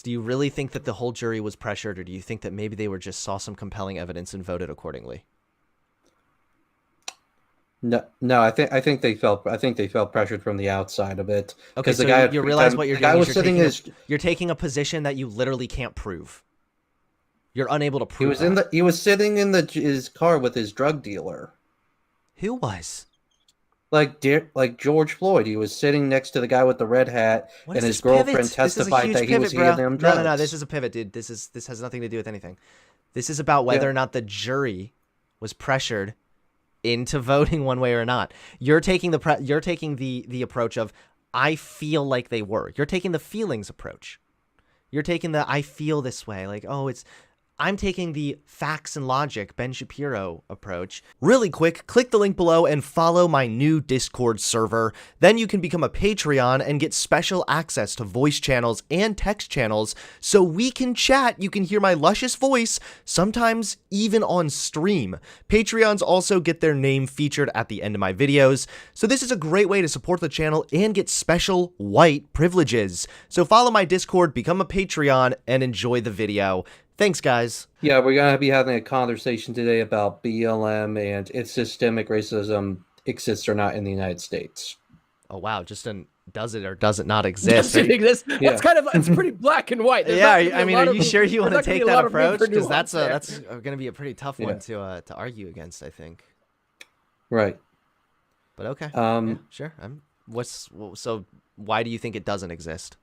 So do you really think that the whole jury was pressured, or do you think that maybe they were just saw some compelling evidence and voted accordingly? No, no, I think they felt pressured from the outside of it Okay, because the so guy had you realize what you're the guy doing is was sitting his you're taking a position that you literally can't prove. You're unable to he prove was in that. the he was sitting in the his car with his drug dealer. Who was? Like George Floyd, he was sitting next to the guy with the red hat, What and is his this girlfriend pivot? This is a testified huge that he was pivot, handing bro. him No, no, no. This drugs. is a pivot, dude. This has nothing to do with anything. This is about whether Yeah, or not the jury was pressured into voting one way or not. You're taking the approach of I feel like they were. You're taking the feelings approach. You're taking the I feel this way, like, oh, it's I'm taking the facts and logic, Ben Shapiro approach. Really quick, click the link below and follow my new Discord server. Then you can become a Patreon and get special access to voice channels and text channels so we can chat. You can hear my luscious voice, sometimes even on stream. Patreons also get their name featured at the end of my videos. So this is a great way to support the channel and get special white privileges. So follow my Discord, become a Patreon, and enjoy the video. Thanks, guys. yeah, we're gonna be having a conversation today about BLM and if systemic racism exists or not in the United States. Oh, wow. Just an does it or does it not Does exist? it exist? Yeah. It's pretty black and white. Yeah, I mean, are you sure you want to take that approach? Because That's that's going to be a pretty tough one Yeah. to argue against, I think. Right. But okay, yeah, Um, sure. So why do you think it doesn't exist?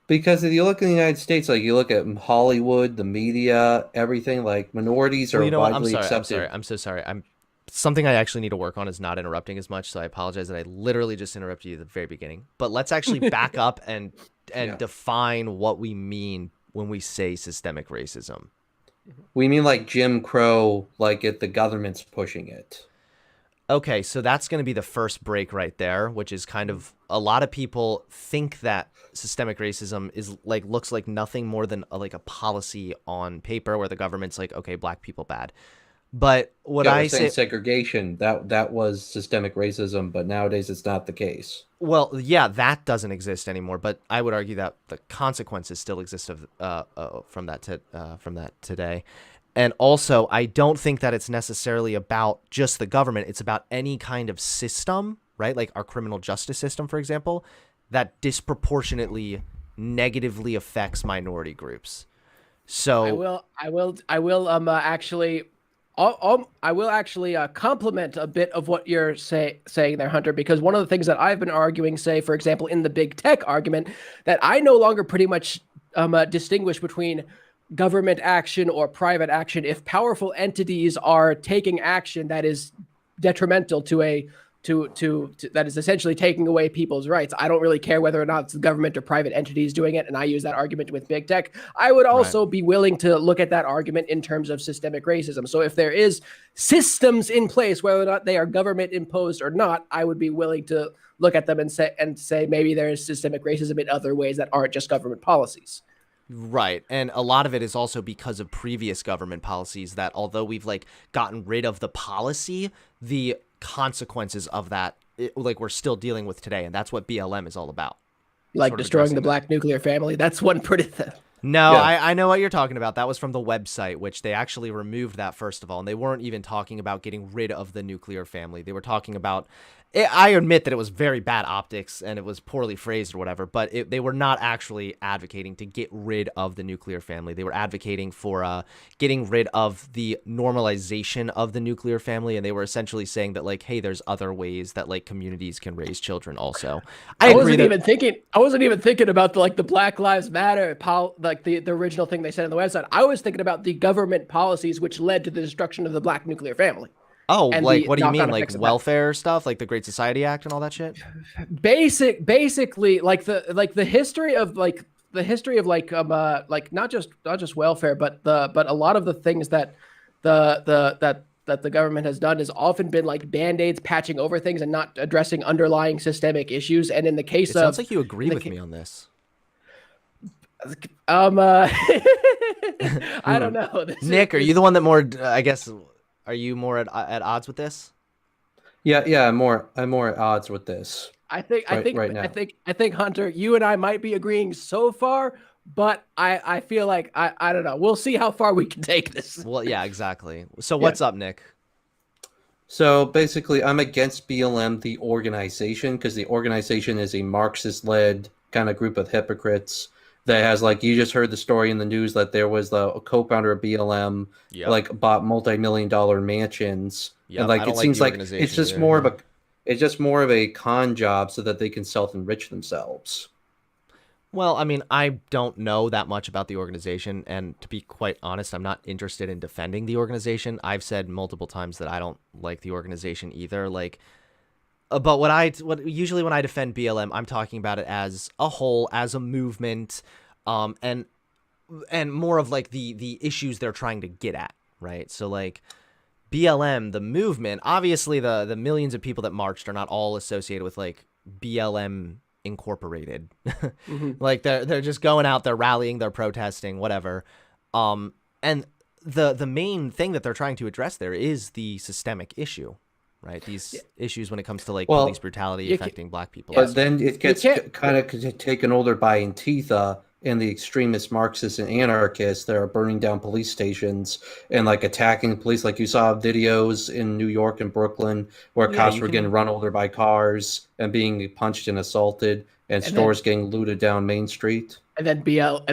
because if you look in the United States, like you look at Hollywood, the media, everything, like minorities Well, are you know what? I'm widely sorry. accepted. I'm so sorry. I'm something I actually need to work on is not interrupting as much. So I apologize that I literally just interrupted you at the very beginning. But let's actually back up and Yeah. define what we mean when we say systemic racism. We mean like Jim Crow, like if the government's pushing it. Okay, so that's going to be the first break right there, which is kind of a lot of people think that systemic racism is like looks like nothing more than like a policy on paper where the government's like, okay, black people bad. But what Yeah, we're I saying say, segregation, that was systemic racism, but nowadays it's not the case. well, yeah, that doesn't exist anymore. But I would argue that the consequences still exist of from that today. And also, I don't think that it's necessarily about just the government. It's about any kind of system, right? Like our criminal justice system, for example, that disproportionately negatively affects minority groups. So, actually, I will actually compliment a bit of what you're saying there, Hunter, because one of the things that I've been arguing, say, for example, in the big tech argument, that I no longer pretty much distinguish between government action or private action. If powerful entities are taking action that is detrimental to that is essentially taking away people's rights, I don't really care whether or not it's the government or private entities doing it. And I use that argument with big tech. I would also be willing to look at that argument in terms of systemic racism. So if there is systems in place, whether or not they are government imposed or not, I would be willing to look at them and say maybe there is systemic racism in other ways that aren't just government policies. right. And a lot of it is also because of previous government policies that although we've like gotten rid of the policy, the consequences of that, like we're still dealing with today. And that's what BLM is all about. Like Sort of destroying addressing the that. black nuclear family. That's one pretty No, Yeah. I know what you're talking about. That was from the website, which they actually removed that first of all. And they weren't even talking about getting rid of the nuclear family. They were talking about, I admit that it was very bad optics and it was poorly phrased or whatever, but they were not actually advocating to get rid of the nuclear family. They were advocating for getting rid of the normalization of the nuclear family. And they were essentially saying that like, hey, there's other ways that like communities can raise children also. I wasn't even thinking about the Black Lives Matter like the original thing they said on the website. I was thinking about the government policies which led to the destruction of the black nuclear family. Oh, And like the what do you mean? knock-on Like effects of that. welfare stuff, like the Great Society Act and all that shit? Basically like the history of like not just welfare, but a lot of the things that the government has done has often been like band-aids, patching over things and not addressing underlying systemic issues. And in the case It of sounds like you agree in the with me on this. I don't know. Nick, are you the one that more, I guess, are you more at odds with this? Yeah, I'm more at odds with this. I think Right now. Hunter, you and I might be agreeing so far, but I feel like I don't know. We'll see how far we can take this. Well, yeah, exactly. So Yeah. what's up, Nick? So basically, I'm against BLM, the organization, because the organization is a Marxist-led kind of group of hypocrites that has, like, you just heard the story in the news that there was the co-founder of BLM, Yep. like, bought multi-million-dollar mansions, and Yep. I like don't it like the seems like organization either. Yeah. it's just more of a con job so that they can self-enrich themselves. Well, I mean, I don't know that much about the organization, and to be quite honest, I'm not interested in defending the organization. I've said multiple times that I don't like the organization either. Like, but what usually when I defend BLM, I'm talking about it as a whole, as a movement, and more of like the issues they're trying to get at, right? So like BLM, the movement, obviously the millions of people that marched are not all associated with like BLM Incorporated. Mm-hmm. Like they're just going out, they're rallying, they're protesting, whatever. And the main thing that they're trying to address there is the systemic issue, right? These issues when it comes to like police Well, brutality You can, affecting black people. yeah, but then it you gets can't. kind of taken over by Antifa and the extremist Marxists and anarchists that are burning down police stations and like attacking police. Like you saw videos in New York and Brooklyn where Yeah, cops you were getting can. run over by cars and being punched and assaulted, and And then stores getting looted down Main Street. and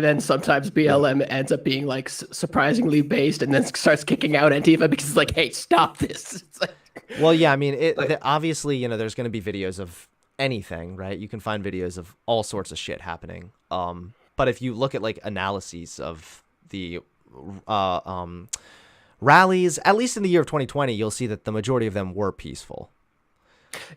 then sometimes Yeah. BLM ends up being like surprisingly based, and then starts kicking out Antifa because it's like, hey, stop this. It's like, Well, yeah, I mean, Like, obviously, there's going to be videos of anything, right? You can find videos of all sorts of shit happening. But if you look at like analyses of the uh, um, rallies, at least in the year of 2020, you'll see that the majority of them were peaceful.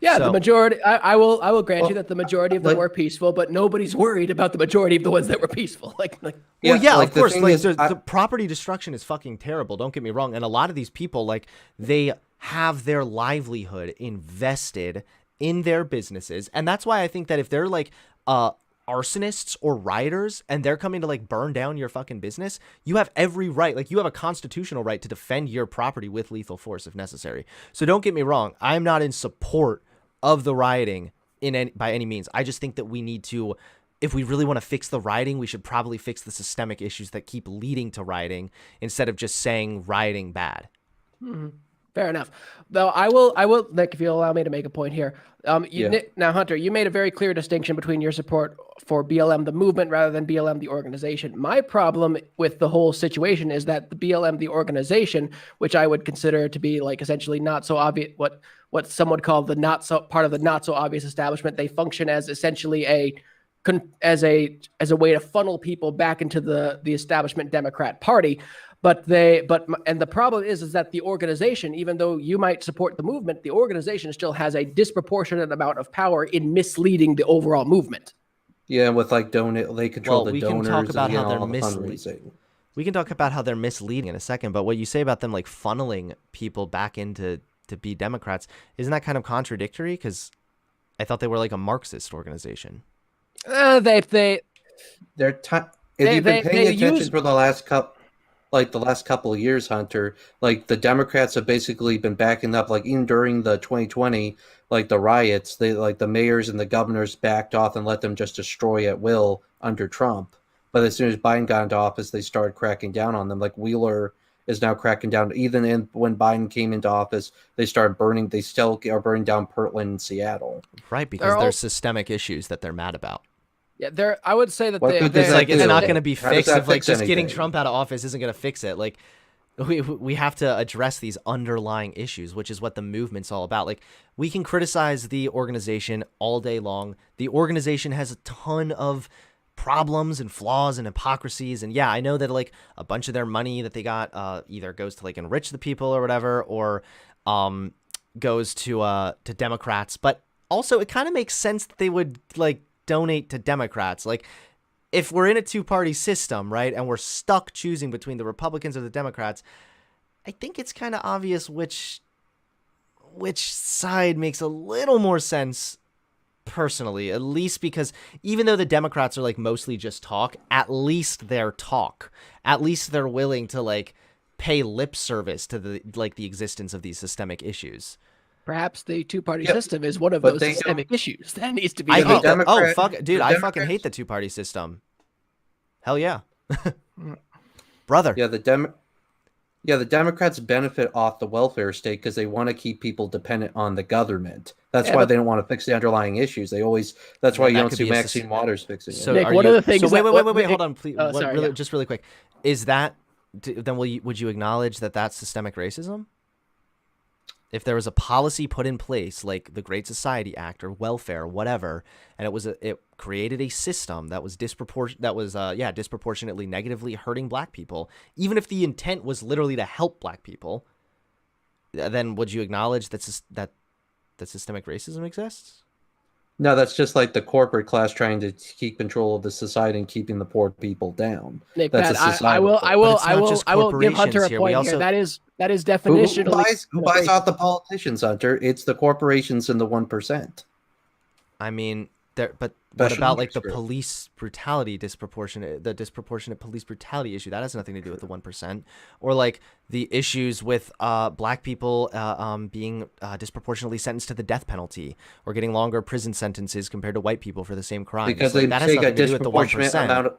yeah, the So, majority. I will grant you well, that the majority of them like, were peaceful, but nobody's worried about the majority of the ones that were peaceful. Like well, yeah, yeah, of like the course, thing like is, the property destruction is fucking terrible. Don't get me wrong, and a lot of these people, like, they have their livelihood invested in their businesses, and that's why I think that if they're like arsonists or rioters and they're coming to like burn down your fucking business, you have every right, like you have a constitutional right to defend your property with lethal force if necessary. So don't get me wrong, I'm not in support of the rioting by any means. I just think that we need to, if we really want to fix the rioting, we should probably fix the systemic issues that keep leading to rioting instead of just saying rioting bad. fair enough. Though I will, Nick, if you allow me to make a point here. yeah, Now, Hunter, you made a very clear distinction between your support for BLM the movement rather than BLM the organization. My problem with the whole situation is that the BLM the organization, which I would consider to be like essentially not so obvious, what some would call the not so part of the not so obvious establishment, they function as essentially as a way to funnel people back into the establishment Democrat Party. And the problem is that the organization, even though you might support the movement, the organization still has a disproportionate amount of power in misleading the overall movement. yeah, with like donate, they control Well, the we can talk donors about and how they're all the fundraising. we can talk about how they're misleading in a second, but what you say about them like funneling people back into to be Democrats, isn't that kind of contradictory? Because I thought they were like a Marxist organization. They They're if they you've been they paying they attention use for the last couple of years, Hunter, like the Democrats have basically been backing up, like even during the 2020, like the riots, they like the mayors and the governors backed off and let them just destroy at will under Trump. But as soon as Biden got into office, they started cracking down on them. Like Wheeler is now cracking down. When Biden came into office, they started burning. They still are burning down Portland and Seattle. Right, because they're there's all systemic issues that they're mad about. yeah they're I would say that What good does It's they're like that it's not do? going to be How does fixed that if like fix just getting anything? Trump out of office isn't going to fix it. Like we have to address these underlying issues, which is what the movement's all about. Like we can criticize the organization all day long. The organization has a ton of problems and flaws and hypocrisies, and yeah, I know that like a bunch of their money that they got either goes to like enrich the people or whatever, or goes to Democrats, but also it kind of makes sense that they would like donate to Democrats. Like if we're in a two-party system, right, and we're stuck choosing between the Republicans or the Democrats, I think it's kind of obvious which side makes a little more sense personally, at least because even though the Democrats are like mostly just talk, at least they're talk. At least they're willing to like pay lip service to the existence of these systemic issues. perhaps the two-party Yep. system is one of But those they don't. systemic issues that needs to be I Yeah, the hate addressed. that. Oh Democrat, fuck, dude, the I fucking Democrats. hate the two-party system. Hell yeah. Brother. Yeah, the Democrats benefit off the welfare state because they want to keep people dependent on the government. That's Yeah, why but they don't want to fix the underlying issues. That's why And you that don't could see be Maxine Waters fixing it. So Nick, are one of you? the things So wait, that hold on, please. oh, What sorry, really? yeah. Just really quick. Is that? Then would you acknowledge that that's systemic racism? If there was a policy put in place like the Great Society Act or welfare or whatever, and it created a system that was disproportionately negatively hurting black people, even if the intent was literally to help black people, then would you acknowledge that systemic racism exists? No, that's just like the corporate class trying to keep control of the society and keeping the poor people down. Nick, That's a Pat, societal thing. But it's not just I will give Hunter corporations a here. We point here. also That is Who definitionally buys out the politicians, Hunter? It's the corporations and the 1%. I mean, what Special about like the interest group. police brutality disproportionate police brutality issue? That has nothing to do with the 1%. Or like the issues with black people being disproportionately sentenced to the death penalty or getting longer prison sentences compared to white people for the same crimes. Because like, they that has take a nothing to do with the disproportionate 1%. amount of.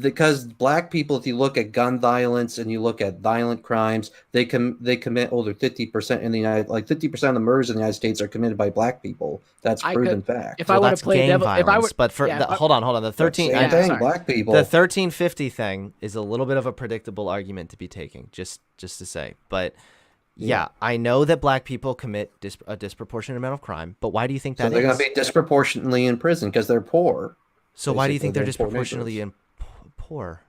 Because black people, if you look at gun violence and you look at violent crimes, they commit over 50% in the United, like 50% of the murders in the United States are committed by black people. That's proven fact. If I were to play gang devil, violence, if I were, but for hold on, the 13 Same thing, sorry. black people. the 1350 thing is a little bit of a predictable argument to be taking, just to say. But yeah, I know that black people commit a disproportionate amount of crime, but why do you think that So they're is? going to be disproportionately in prison because they're poor. So why do you think they're Basically, disproportionately poor?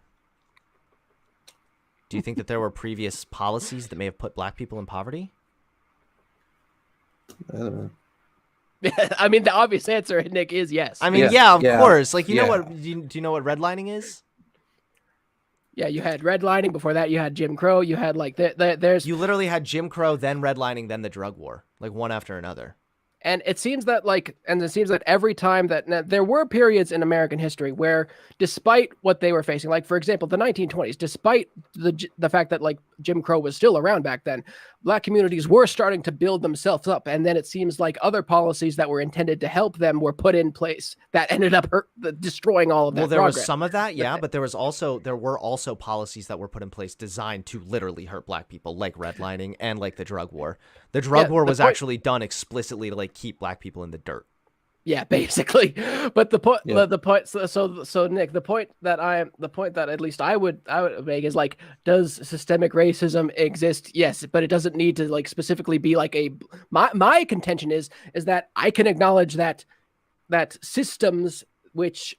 Do you think that there were previous policies that may have put black people in poverty? I don't know. I mean, the obvious answer, Nick, is yes. I mean, Yeah, of course. Like, you know yeah. what? Do you know what redlining is? Yeah, you had redlining. Before that, you had Jim Crow. You had like there's You literally had Jim Crow, then redlining, then the drug war, like one after another. And it seems that every time that there were periods in American history where, despite what they were facing, like for example, the 1920s, despite the fact that like Jim Crow was still around back then, black communities were starting to build themselves up. And then it seems like other policies that were intended to help them were put in place that ended up destroying all of that. Well, there progress. was some of that, yeah, but there were also policies that were put in place designed to literally hurt black people, like redlining and like the drug war. The drug war was actually done explicitly to like keep black people in the dirt. Yeah, basically. But the point, Yeah. the point. So Nick, the point that at least I would make is like, does systemic racism exist? Yes, but it doesn't need to like specifically be like my contention is that I can acknowledge that systems which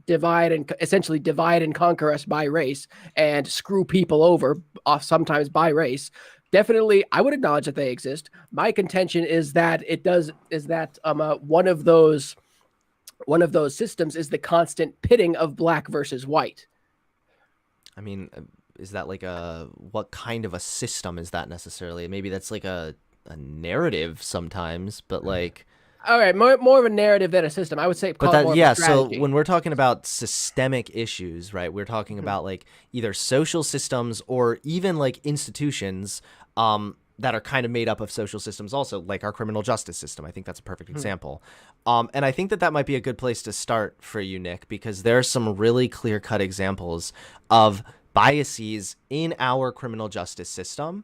divide and conquer us by race and screw people over sometimes by race. Definitely, I would acknowledge that they exist. My contention is that one of those systems is the constant pitting of black versus white. I mean, is that like what kind of a system is that necessarily? Maybe that's like a narrative sometimes, but like. All right, more of a narrative than a system. I would say. So when we're talking about systemic issues, right, we're talking about like either social systems or even like institutions that are kind of made up of social systems also, like our criminal justice system. I think that's a perfect example. And I think that might be a good place to start for you, Nick, because there are some really clear-cut examples of biases in our criminal justice system.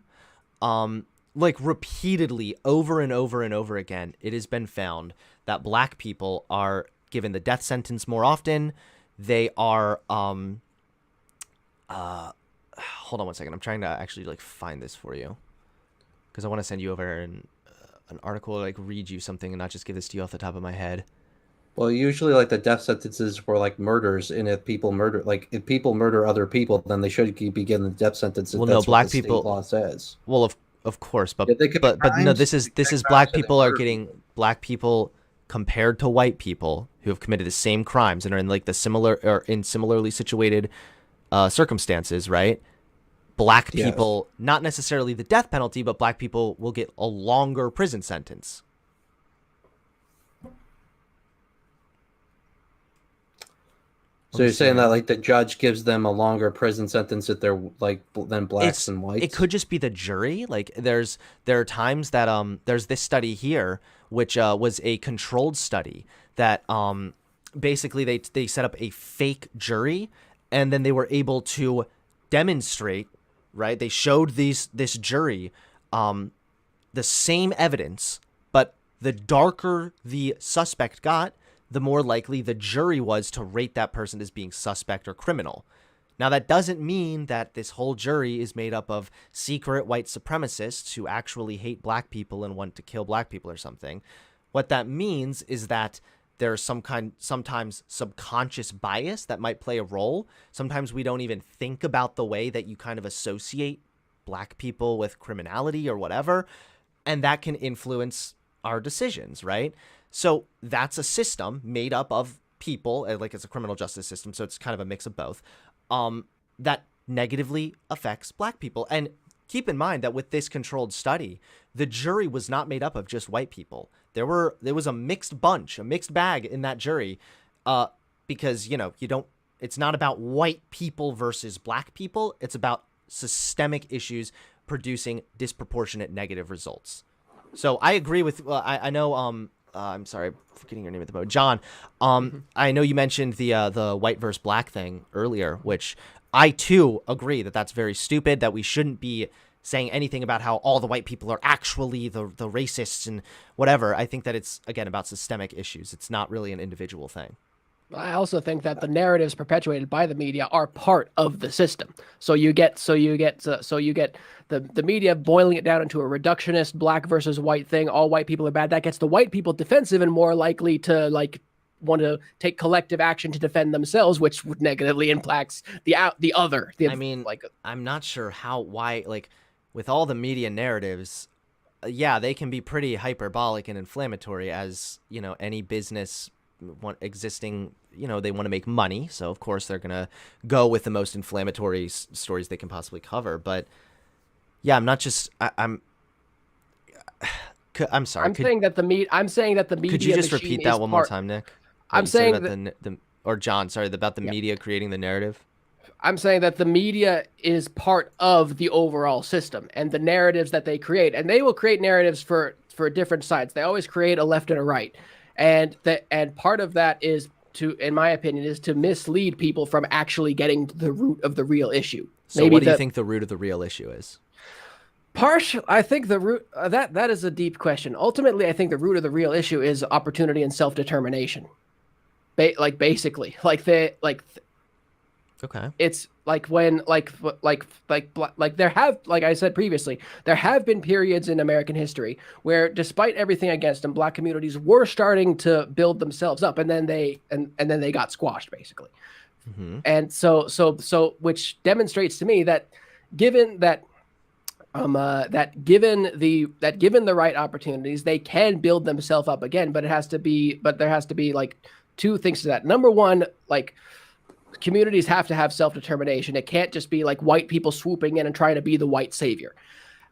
Like repeatedly over and over and over again, it has been found that black people are given the death sentence more often. They are, hold on one second. I'm trying to actually like find this for you because I want to send you over an article, like read you something and not just give this to you off the top of my head. Well, usually like the death sentences for like murders, and if people murder other people, then they should be given the death sentence. Well, no, black people. State law says. Well, of course, but If they commit no, crimes, this is black people are getting black people compared to white people who have committed the same crimes and are in like the similar or in similarly situated circumstances, right? Black people, not necessarily the death penalty, but black people will get a longer prison sentence. So you're saying that like the judge gives them a longer prison sentence if they're like than blacks and whites? It could just be the jury. Like there are times that there's this study here which was a controlled study that basically they set up a fake jury, and then they were able to demonstrate, right? They showed this jury the same evidence, but the darker the suspect got, the more likely the jury was to rate that person as being suspect or criminal. Now, that doesn't mean that this whole jury is made up of secret white supremacists who actually hate black people and want to kill black people or something. What that means is that there's sometimes subconscious bias that might play a role. Sometimes we don't even think about the way that you kind of associate black people with criminality or whatever, and that can influence our decisions, right? So that's a system made up of people, like it's a criminal justice system, so it's kind of a mix of both, that negatively affects black people. And keep in mind that with this controlled study, the jury was not made up of just white people. There was a mixed bunch, a mixed bag in that jury, because, it's not about white people versus black people. It's about systemic issues producing disproportionate negative results. So I agree with, I know, I'm sorry, I'm forgetting your name at the moment, John. I know you mentioned the white versus black thing earlier, which I too agree that that's very stupid, that we shouldn't be saying anything about how all the white people are actually the racists and whatever. I think that it's, again, about systemic issues. It's not really an individual thing. I also think that the narratives perpetuated by the media are part of the system. So you get the media boiling it down into a reductionist black versus white thing. All white people are bad. That gets the white people defensive and more likely to want to take collective action to defend themselves, which would negatively impacts the other. I'm not sure why with all the media narratives, yeah, they can be pretty hyperbolic and inflammatory, as any business existing, they want to make money, so of course they're gonna go with the most inflammatory stories they can possibly cover. But yeah, I'm sorry. I'm saying that the media. Could you just repeat that one more time, Nick? I'm saying that or John, sorry, about the media creating the narrative. I'm saying that the media is part of the overall system and the narratives that they create, and they will create narratives for different sides. They always create a left and a right. And part of that is in my opinion, is to mislead people from actually getting to the root of the real issue. So what do you think the root of the real issue is? I think the root that is a deep question. Ultimately, I think the root of the real issue is opportunity and self-determination. Basically, okay. It's when there have, like I said previously, there have been periods in American history where, despite everything against them, black communities were starting to build themselves up, and then they got squashed, basically. Mm-hmm. And so which demonstrates to me that given the right opportunities, they can build themselves up again. But there has to be two things to that. Number one, communities have to have self-determination. It can't just be white people swooping in and trying to be the white savior.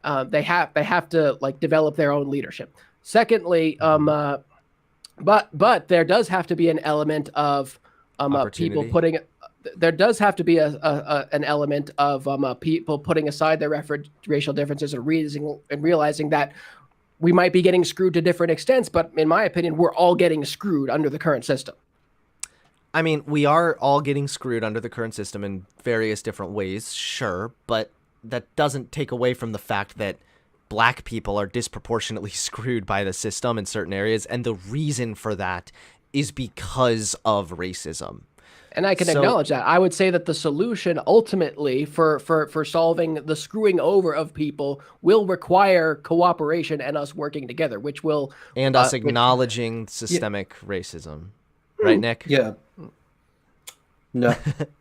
They have to develop their own leadership. Secondly, but there does have to be an element of people putting. There does have to be an element of people putting aside their racial differences and realizing that we might be getting screwed to different extents. But in my opinion, we're all getting screwed under the current system. I mean, we are all getting screwed under the current system in various different ways, sure, but that doesn't take away from the fact that black people are disproportionately screwed by the system in certain areas, and the reason for that is because of racism. And I can acknowledge that. I would say that the solution ultimately for solving the screwing over of people will require cooperation and us working together, which will... And us acknowledging systemic racism. Right, Nick? Yeah. No,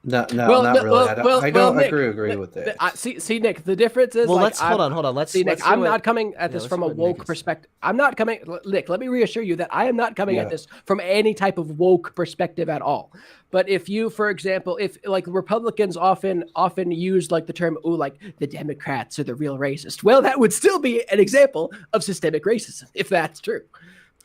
not really. I don't agree with that. See, Nick, the difference is... Well, hold on. Let's see, Nick, I'm not coming at this from a woke perspective. I'm not coming... Nick, let me reassure you that I am not coming at this from any type of woke perspective at all. But if you, for example, if Republicans often use the term, the Democrats are the real racist. Well, that would still be an example of systemic racism, if that's true.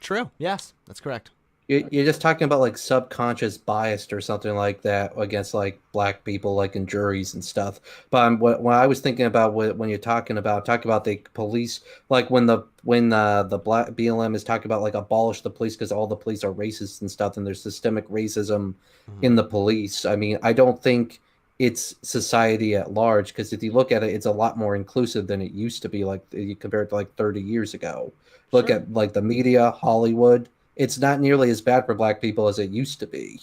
True. Yes, that's correct. You're just talking about like subconscious bias or something like that against like black people, like in juries and stuff. But what I was thinking about when you're talking about the police, like when the black BLM is talking about like abolish the police because all the police are racist and stuff, and there's systemic racism Mhm. in the police. I mean, I don't think it's society at large because if you look at it, it's a lot more inclusive than it used to be, like compared to like 30 years ago. Look Sure. at like the media, Hollywood, it's not nearly as bad for black people as it used to be.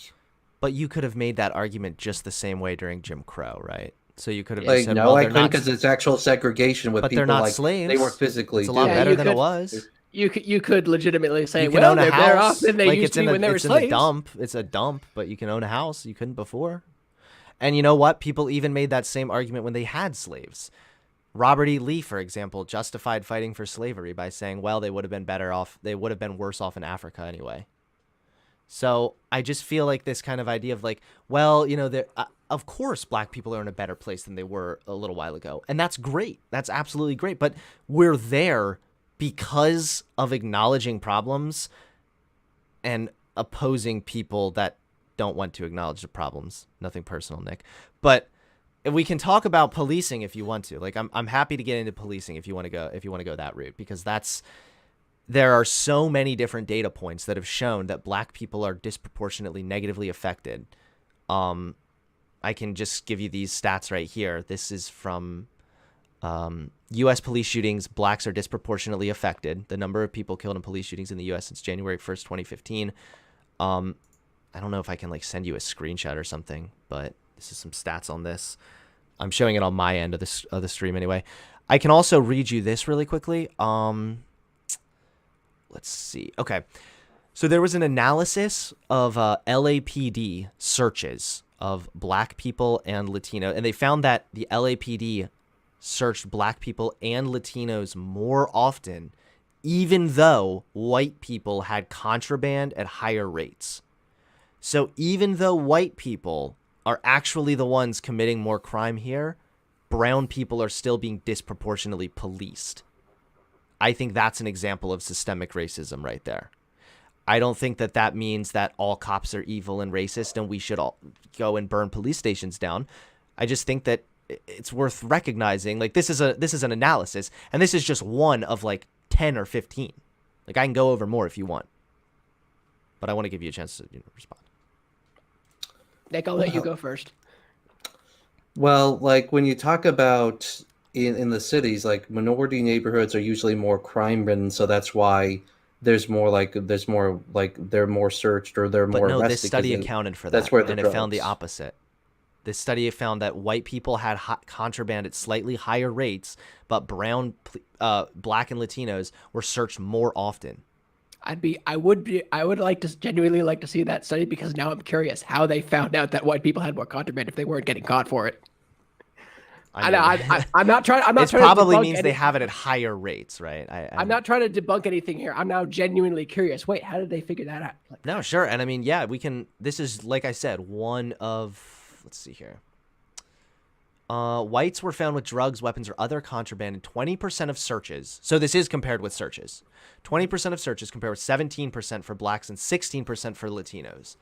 But you could have made that argument just the same way during Jim Crow, right? So you could have just Yeah. Like, said, no, well, I they're couldn't not, because it's actual segregation with but they're people not like they weren't slaves. It's physically a lot Yeah, doing. better you than it could was. you could legitimately say, You can well, own a they're better off house, than they like used to be when they were it's in the slaves. dump. It's a dump, but you can own a house. You couldn't before. And you know what? People even made that same argument when they had slaves. Robert E. Lee, for example, justified fighting for slavery by saying, well, they would have been better off. They would have been worse off in Africa anyway. So I just feel like this kind of idea of like, well, of course, black people are in a better place than they were a little while ago. And that's great. That's absolutely great. But we're there because of acknowledging problems and opposing people that don't want to acknowledge the problems. Nothing personal, Nick. But we can talk about policing if you want to. Like I'm happy to get into policing if you want to go that route, because there are so many different data points that have shown that black people are disproportionately negatively affected. I can just give you these stats right here. This is from U.S. police shootings. Blacks are disproportionately affected. The number of people killed in police shootings in the U.S. since January 1st, 2015. I don't know if I can like send you a screenshot or something, but this is some stats on this. I'm showing it on my end of the stream anyway. I can also read you this really quickly. Let's see. Okay. So there was an analysis of LAPD searches of black people and Latino, and they found that the LAPD searched black people and Latinos more often, even though white people had contraband at higher rates. So even though white people are actually the ones committing more crime here, brown people are still being disproportionately policed. I think that's an example of systemic racism right there. I don't think that means that all cops are evil and racist and we should all go and burn police stations down. I just think that it's worth recognizing, like, this is an analysis, and this is just one of like 10 or 15. Like, I can go over more if you want, but I want to give you a chance to respond. Nick, I'll let you go first. Well, like when you talk about in the cities, like minority neighborhoods are usually more crime ridden, so that's why there's more like they're more searched or they're But more no, this arrested study accounted for that's that, where the and it found the drugs. opposite. This study found that white people had contraband at slightly higher rates, but black and Latinos were searched more often. I would like to genuinely like to see that study, because now I'm curious how they found out that white people had more contraband if they weren't getting caught for it. I'm not trying. I'm not It trying probably to debunk means they have it at higher rates, right? I'm not trying to debunk anything here. I'm now genuinely curious. Wait, how did they figure that out? Like, No, sure. And I mean, yeah, we can. This is, like I said, one of. Let's see here. Whites were found with drugs, weapons, or other contraband in 20% of searches. So this is compared with searches. 20% of searches compared with 17% for blacks and 16% for Latinos.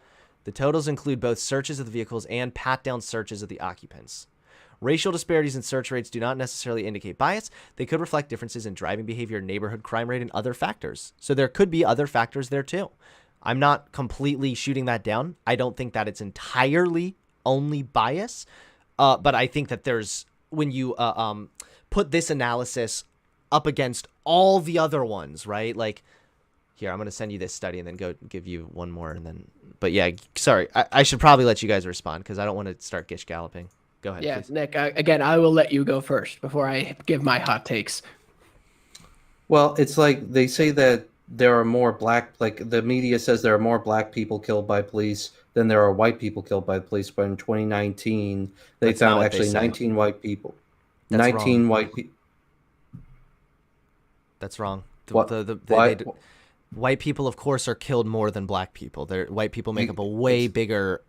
The totals include both searches of the vehicles and pat-down searches of the occupants. Racial disparities in search rates do not necessarily indicate bias. They could reflect differences in driving behavior, neighborhood crime rate, and other factors. So there could be other factors there too. I'm not completely shooting that down. I don't think that it's entirely only bias. But I think that when you put this analysis up against all the other ones, right? Like, here, I'm going to send you this study and then go give you one more. But yeah, sorry. I should probably let you guys respond because I don't want to start gish galloping. Go ahead, yeah, please. Nick, again, I will let you go first before I give my hot takes. Well, it's like they say that there are more black, like the media says there are more black people killed by police than there are white people killed by police. But in 2019, they That's not found what they actually say. 19 white people. That's 19 wrong. white people. That's wrong. What? Why? White people, of course, are killed more than black people. White people make up a way bigger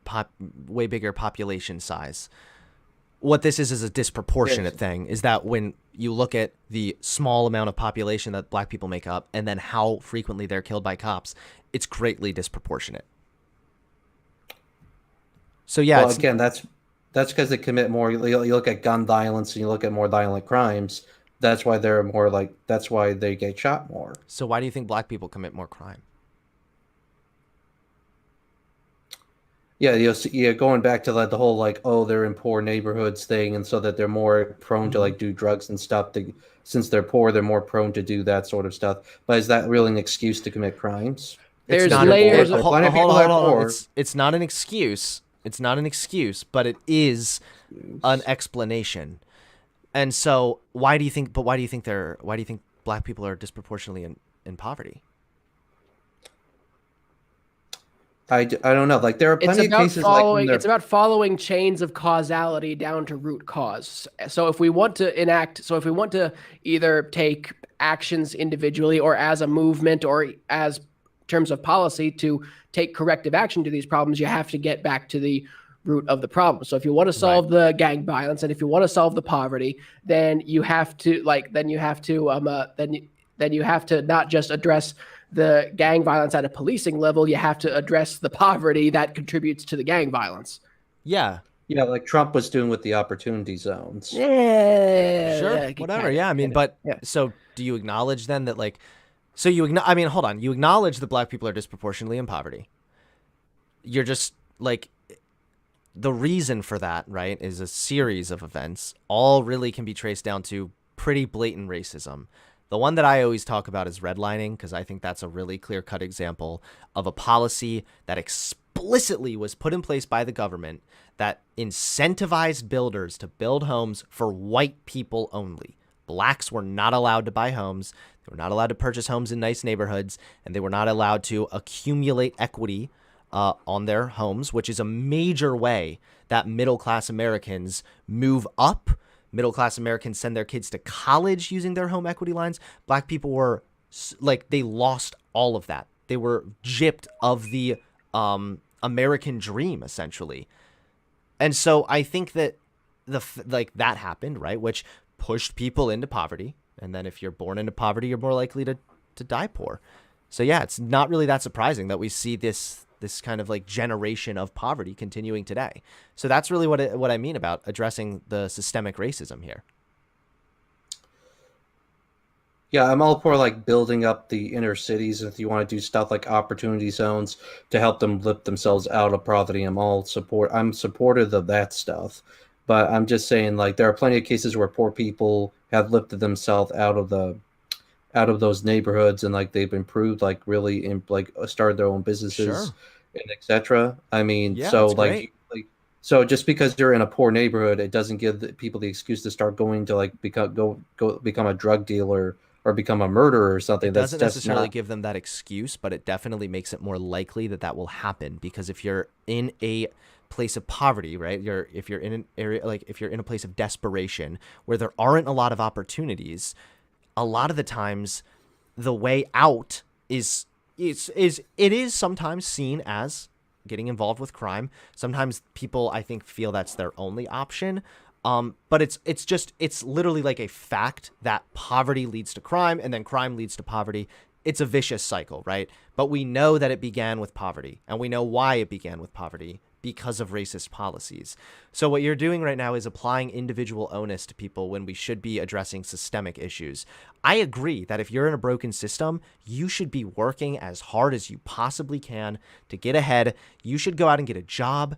population size. what this is a disproportionate Yes. thing, is that when you look at the small amount of population that black people make up and then how frequently they're killed by cops, it's greatly disproportionate. So yeah, Well, it's again, that's because they commit more. You look at gun violence and you look at more violent crimes. That's why they're more like. That's why they get shot more. so why do you think black people commit more crime? Yeah, yeah. Going back to like the whole like, oh, they're in poor neighborhoods thing, and so that they're more prone to Mm-hmm. like do drugs and stuff. Since they're poor, they're more prone to do that sort of stuff. But is that really an excuse to commit crimes? It's There's not They're an poor. layers it, of There are hold, plenty of hold people on, that hold are on. poor. It's not an excuse. It's not an excuse, but it is an explanation. And so why do you think why do you think black people are disproportionately in poverty? I don't know. Like there are plenty of cases like when it's they're about following chains of causality down to root cause. So if we want to either take actions individually or as a movement or as terms of policy to take corrective action to these problems, you have to get back to the root of the problem. So if you want to Right. solve the gang violence and if you want to solve the poverty, then you have to then you have to not just address the gang violence at a policing level, you have to address the poverty that contributes to the gang violence. Yeah. yeah, like Trump was doing with the opportunity zones. Sure. Yeah, Whatever. Yeah. I mean, but yeah. so do you acknowledge then that like so I mean, hold on. You acknowledge that black people are disproportionately in poverty. You're just like the reason for that, right, is a series of events. All really can be traced down to pretty blatant racism. The one that I always talk about is redlining because I think that's a really clear-cut example of a policy that explicitly was put in place by the government that incentivized builders to build homes for white people only. Blacks were not allowed to buy homes. They were not allowed to purchase homes in nice neighborhoods, and they were not allowed to accumulate equity on their homes, which is a major way that middle-class Americans move up. Middle-class Americans send their kids to college using their home equity lines. Black people were like, they lost all of that. They were gypped of the American dream, essentially. And so I think that that happened, right? Which pushed people into poverty. And then if you're born into poverty, you're more likely to die poor. So yeah, it's not really that surprising that we see this kind of like generation of poverty continuing today. So that's really what I mean about addressing the systemic racism here. Yeah, I'm all for like building up the inner cities. If you want to do stuff like opportunity zones to help them lift themselves out of poverty, I'm supportive of that stuff. But I'm just saying like there are plenty of cases where poor people have lifted themselves out of those neighborhoods and like they've improved like really in like started their own businesses Sure. and etc. I mean, Yeah, so it's great. so just because you're in a poor neighborhood, it doesn't give people the excuse to start going to like become a drug dealer or become a murderer or something. It That's doesn't just necessarily not. give them that excuse, but it definitely makes it more likely that that will happen because if you're in a place of poverty, right? If you're in an area like if you're in a place of desperation where there aren't a lot of opportunities, a lot of the times the way out it is sometimes seen as getting involved with crime. Sometimes people I think feel that's their only option. But it's literally like a fact that poverty leads to crime and then crime leads to poverty. It's a vicious cycle, right? But we know that it began with poverty and we know why it began with poverty because of racist policies. So what you're doing right now is applying individual onus to people when we should be addressing systemic issues. I agree that if you're in a broken system, you should be working as hard as you possibly can to get ahead. You should go out and get a job.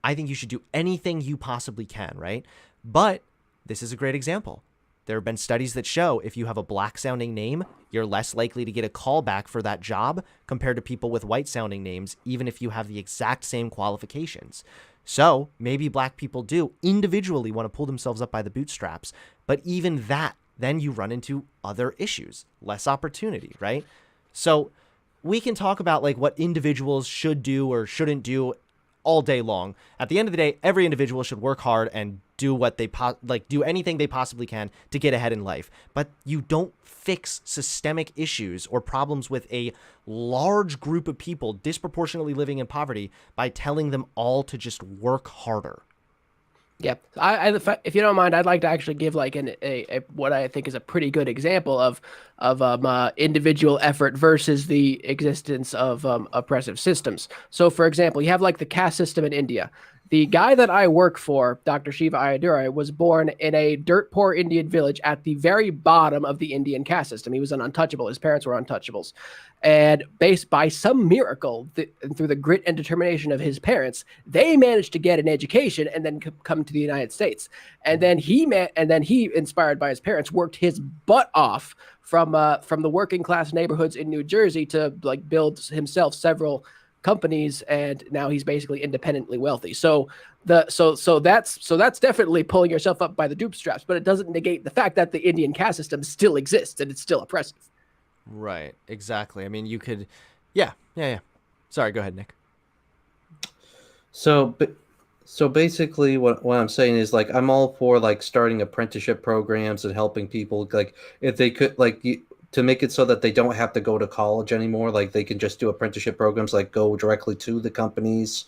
I think you should do anything you possibly can, right? But this is a great example. There have been studies that show if you have a black sounding name, you're less likely to get a call back for that job compared to people with white sounding names, even if you have the exact same qualifications. So maybe black people do individually want to pull themselves up by the bootstraps, but even that, then you run into other issues, less opportunity, right? So we can talk about like what individuals should do or shouldn't do all day long. At the end of the day, every individual should work hard and do what they do anything they possibly can to get ahead in life. But you don't fix systemic issues or problems with a large group of people disproportionately living in poverty by telling them all to just work harder. Yeah, if you don't mind, I'd like to actually give like a what I think is a pretty good example of individual effort versus the existence of oppressive systems. So, for example, you have like the caste system in India. The guy that I work for, Dr. Shiva Ayyadurai, was born in a dirt poor Indian village at the very bottom of the Indian caste system. He was an untouchable. His parents were untouchables. And based by some miracle, through the grit and determination of his parents, they managed to get an education and then come to the United States. And then he, inspired by his parents, worked his butt off from the working class neighborhoods in New Jersey to like build himself several companies, and now he's basically independently wealthy. So that's definitely pulling yourself up by the bootstraps, but it doesn't negate the fact that the Indian caste system still exists and it's still oppressive. Right. Exactly. I mean, you could, yeah, yeah, yeah. Sorry, go ahead, Nick. So, so basically, what I'm saying is like I'm all for like starting apprenticeship programs and helping people like if they could to make it so that they don't have to go to college anymore. Like they can just do apprenticeship programs, like go directly to the companies,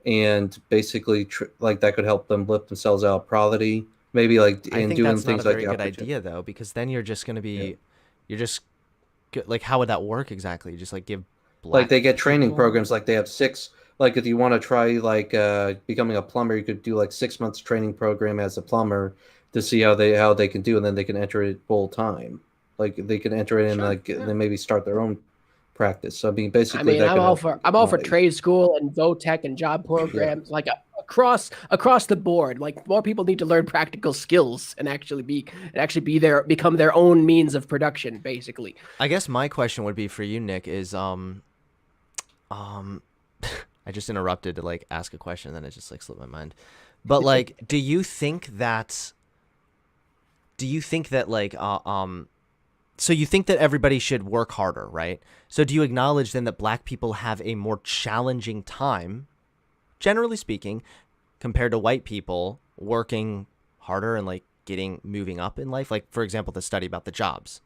and basically like that could help them lift themselves out of poverty. Maybe like I in think doing that's not a things like very the good idea though, because then you're just going to yeah. be, you're just like, how would that work exactly? You just like give Like black they get training people. programs, like they have six, like if you want to try like becoming a plumber, you could do like 6 months training program as a plumber to see how they can do, and then they can enter it full time. Like they can enter it and Sure. like Yeah. then maybe start their own practice. So I mean I basically mean, that could help I'm all for everybody. trade school and VOTech and job Yeah. programs, like across the board. Like more people need to learn practical skills and actually become their own means of production, basically. I guess my question would be for you, Nick, is um I just interrupted to like ask a question and then it just like slipped my mind. But like, do you think that like so you think that everybody should work harder, right? So do you acknowledge then that black people have a more challenging time, generally speaking, compared to white people working harder and like moving up in life? Like for example, the study about the jobs.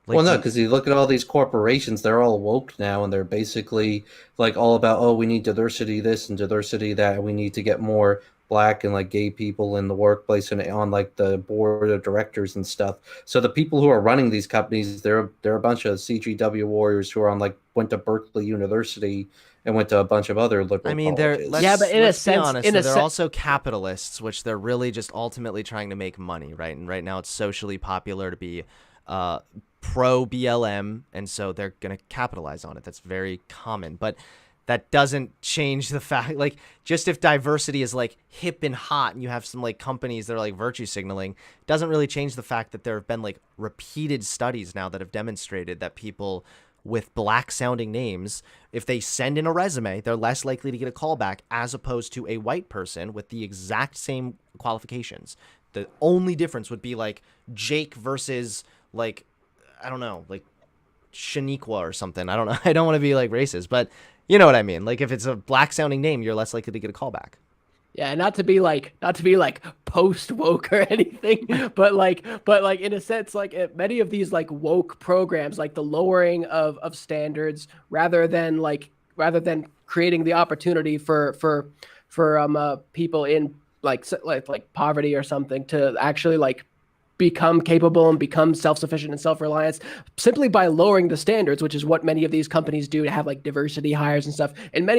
Well, Like do no, you, because you look at all these corporations, they're all woke now, and they're basically like all about, oh, we need diversity this and diversity that, and we need to get more black and like gay people in the workplace and on like the board of directors and stuff. So the people who are running these companies, they're a bunch of CGW warriors who are on like went to Berkeley University and went to a bunch of other I liberal mean, they're Yeah, but colleges. in a let's be sense, honest. So they're also capitalists, which they're really just ultimately trying to make money, right? And right now, it's socially popular to be uh, pro BLM, and so they're gonna capitalize on it. That's very common, but that doesn't change the fact. Like, just if diversity is like hip and hot, and you have some like companies that are like virtue signaling, doesn't really change the fact that there have been like repeated studies now that have demonstrated that people with black sounding names, if they send in a resume, they're less likely to get a call back as opposed to a white person with the exact same qualifications. The only difference would be like Jake versus like, I don't know, like Shaniqua or something. I don't know. I don't want to be like racist, but you know what I mean. Like if it's a black sounding name, you're less likely to get a call back. yeah, not to be like post woke or anything, but like in a sense, like many of these like woke programs, like the lowering of standards, rather than creating the opportunity for people in like poverty or something to actually like become capable and become self-sufficient and self-reliant simply by lowering the standards, which is what many of these companies do to have like diversity hires and stuff, and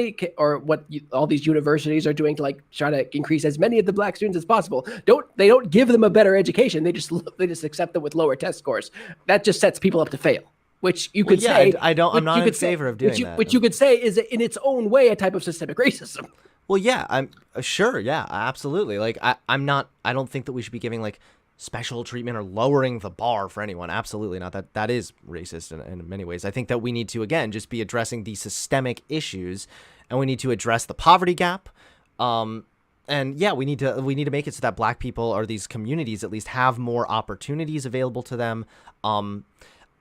all these universities are doing to like try to increase as many of the black students as possible. They don't give them a better education, they just accept them with lower test scores. That just sets people up to fail, which you Well, could yeah, say I don't. I'm which not you in could say favor of doing that. which you could say is in its own way a type of systemic racism. Well, yeah, I'm sure. Yeah, absolutely. Like I'm not. I don't think that we should be giving like special treatment or lowering the bar for anyone. Absolutely not. That is racist in many ways. I think that we need to again just be addressing the systemic issues, and we need to address the poverty gap. And yeah, we need to make it so that black people or these communities at least have more opportunities available to them.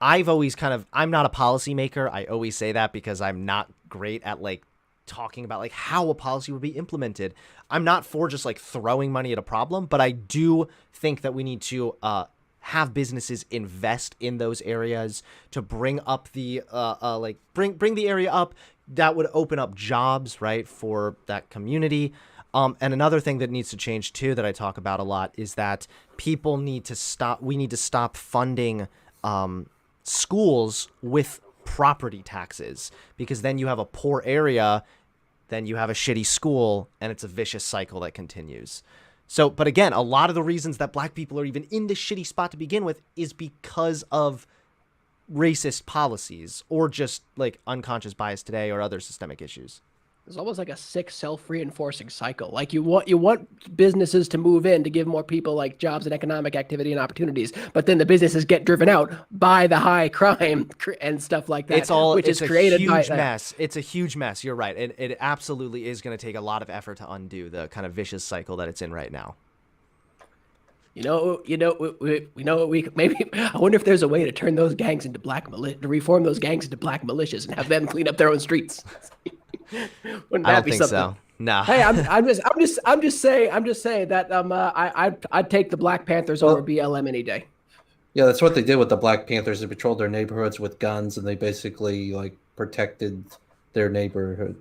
I've always I'm not a policymaker. I always say that because I'm not great at like talking about like how a policy would be implemented. I'm not for just like throwing money at a problem, but I do think that we need to have businesses invest in those areas to bring up the bring the area up. That would open up jobs, right, for that community. And another thing that needs to change too, that I talk about a lot, is that people need to stop. We need to stop funding schools with property taxes, because then you have a poor area, then you have a shitty school, and it's a vicious cycle that continues. So, but again, a lot of the reasons that black people are even in this shitty spot to begin with is because of racist policies or just like unconscious bias today or other systemic issues. It's almost like a sick self-reinforcing cycle. Like you want businesses to move in to give more people like jobs and economic activity and opportunities, but then the businesses get driven out by the high crime and stuff like that. It's created by a huge mess. It's a huge mess. You're right. It absolutely is going to take a lot of effort to undo the kind of vicious cycle that it's in right now. We maybe. I wonder if there's a way to turn those gangs into to reform those gangs into black militias and have them clean up their own streets. Wouldn't that be something? So. No. Hey, I'm just saying that I'd take the Black Panthers over BLM any day. Yeah, that's what they did with the Black Panthers. They patrolled their neighborhoods with guns, and they basically like protected their neighborhood.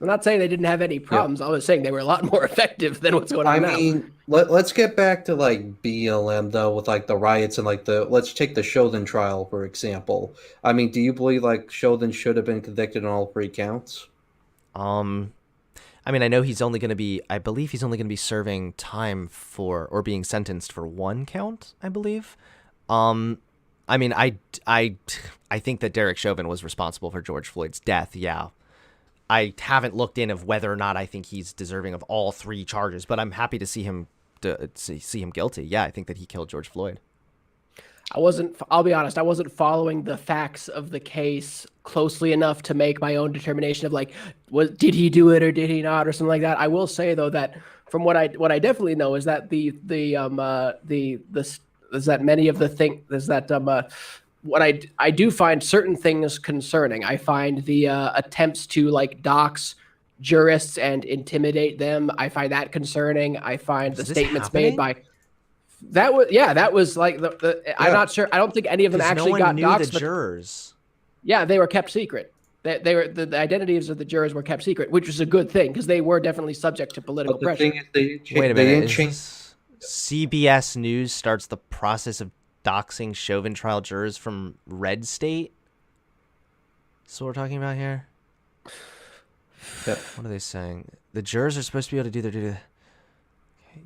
I'm not saying they didn't have any problems. Yeah. I was saying they were a lot more effective than what's going on now. I mean, let's get back to like BLM though, with like the riots and like let's take the Chauvin trial for example. I mean, do you believe like Chauvin should have been convicted on all 3 counts? I mean, I know I believe he's only going to be serving time for, or being sentenced for 1 count, I believe. I mean, I think that Derek Chauvin was responsible for George Floyd's death. Yeah. I haven't looked in of whether or not I think he's deserving of all 3 charges, but I'm happy to see him guilty. Yeah, I think that he killed George Floyd. I'll be honest, I wasn't following the facts of the case closely enough to make my own determination of like, did he do it or did he not or something like that. I will say though that from what I definitely know is that what I do find certain things concerning. I find the attempts to like dox jurists and intimidate them. I find that concerning. I find the statements made by that was like I'm not sure. I don't think any of them actually got doxed. The jurors. Yeah, they were kept secret. They were the identities of the jurors were kept secret, which was a good thing because they were definitely subject to political pressure. Wait a minute. CBS News starts the process of doxing Chauvin trial jurors from red state. So we're talking about here. Yep. What are they saying? The jurors are supposed to be able to do their duty.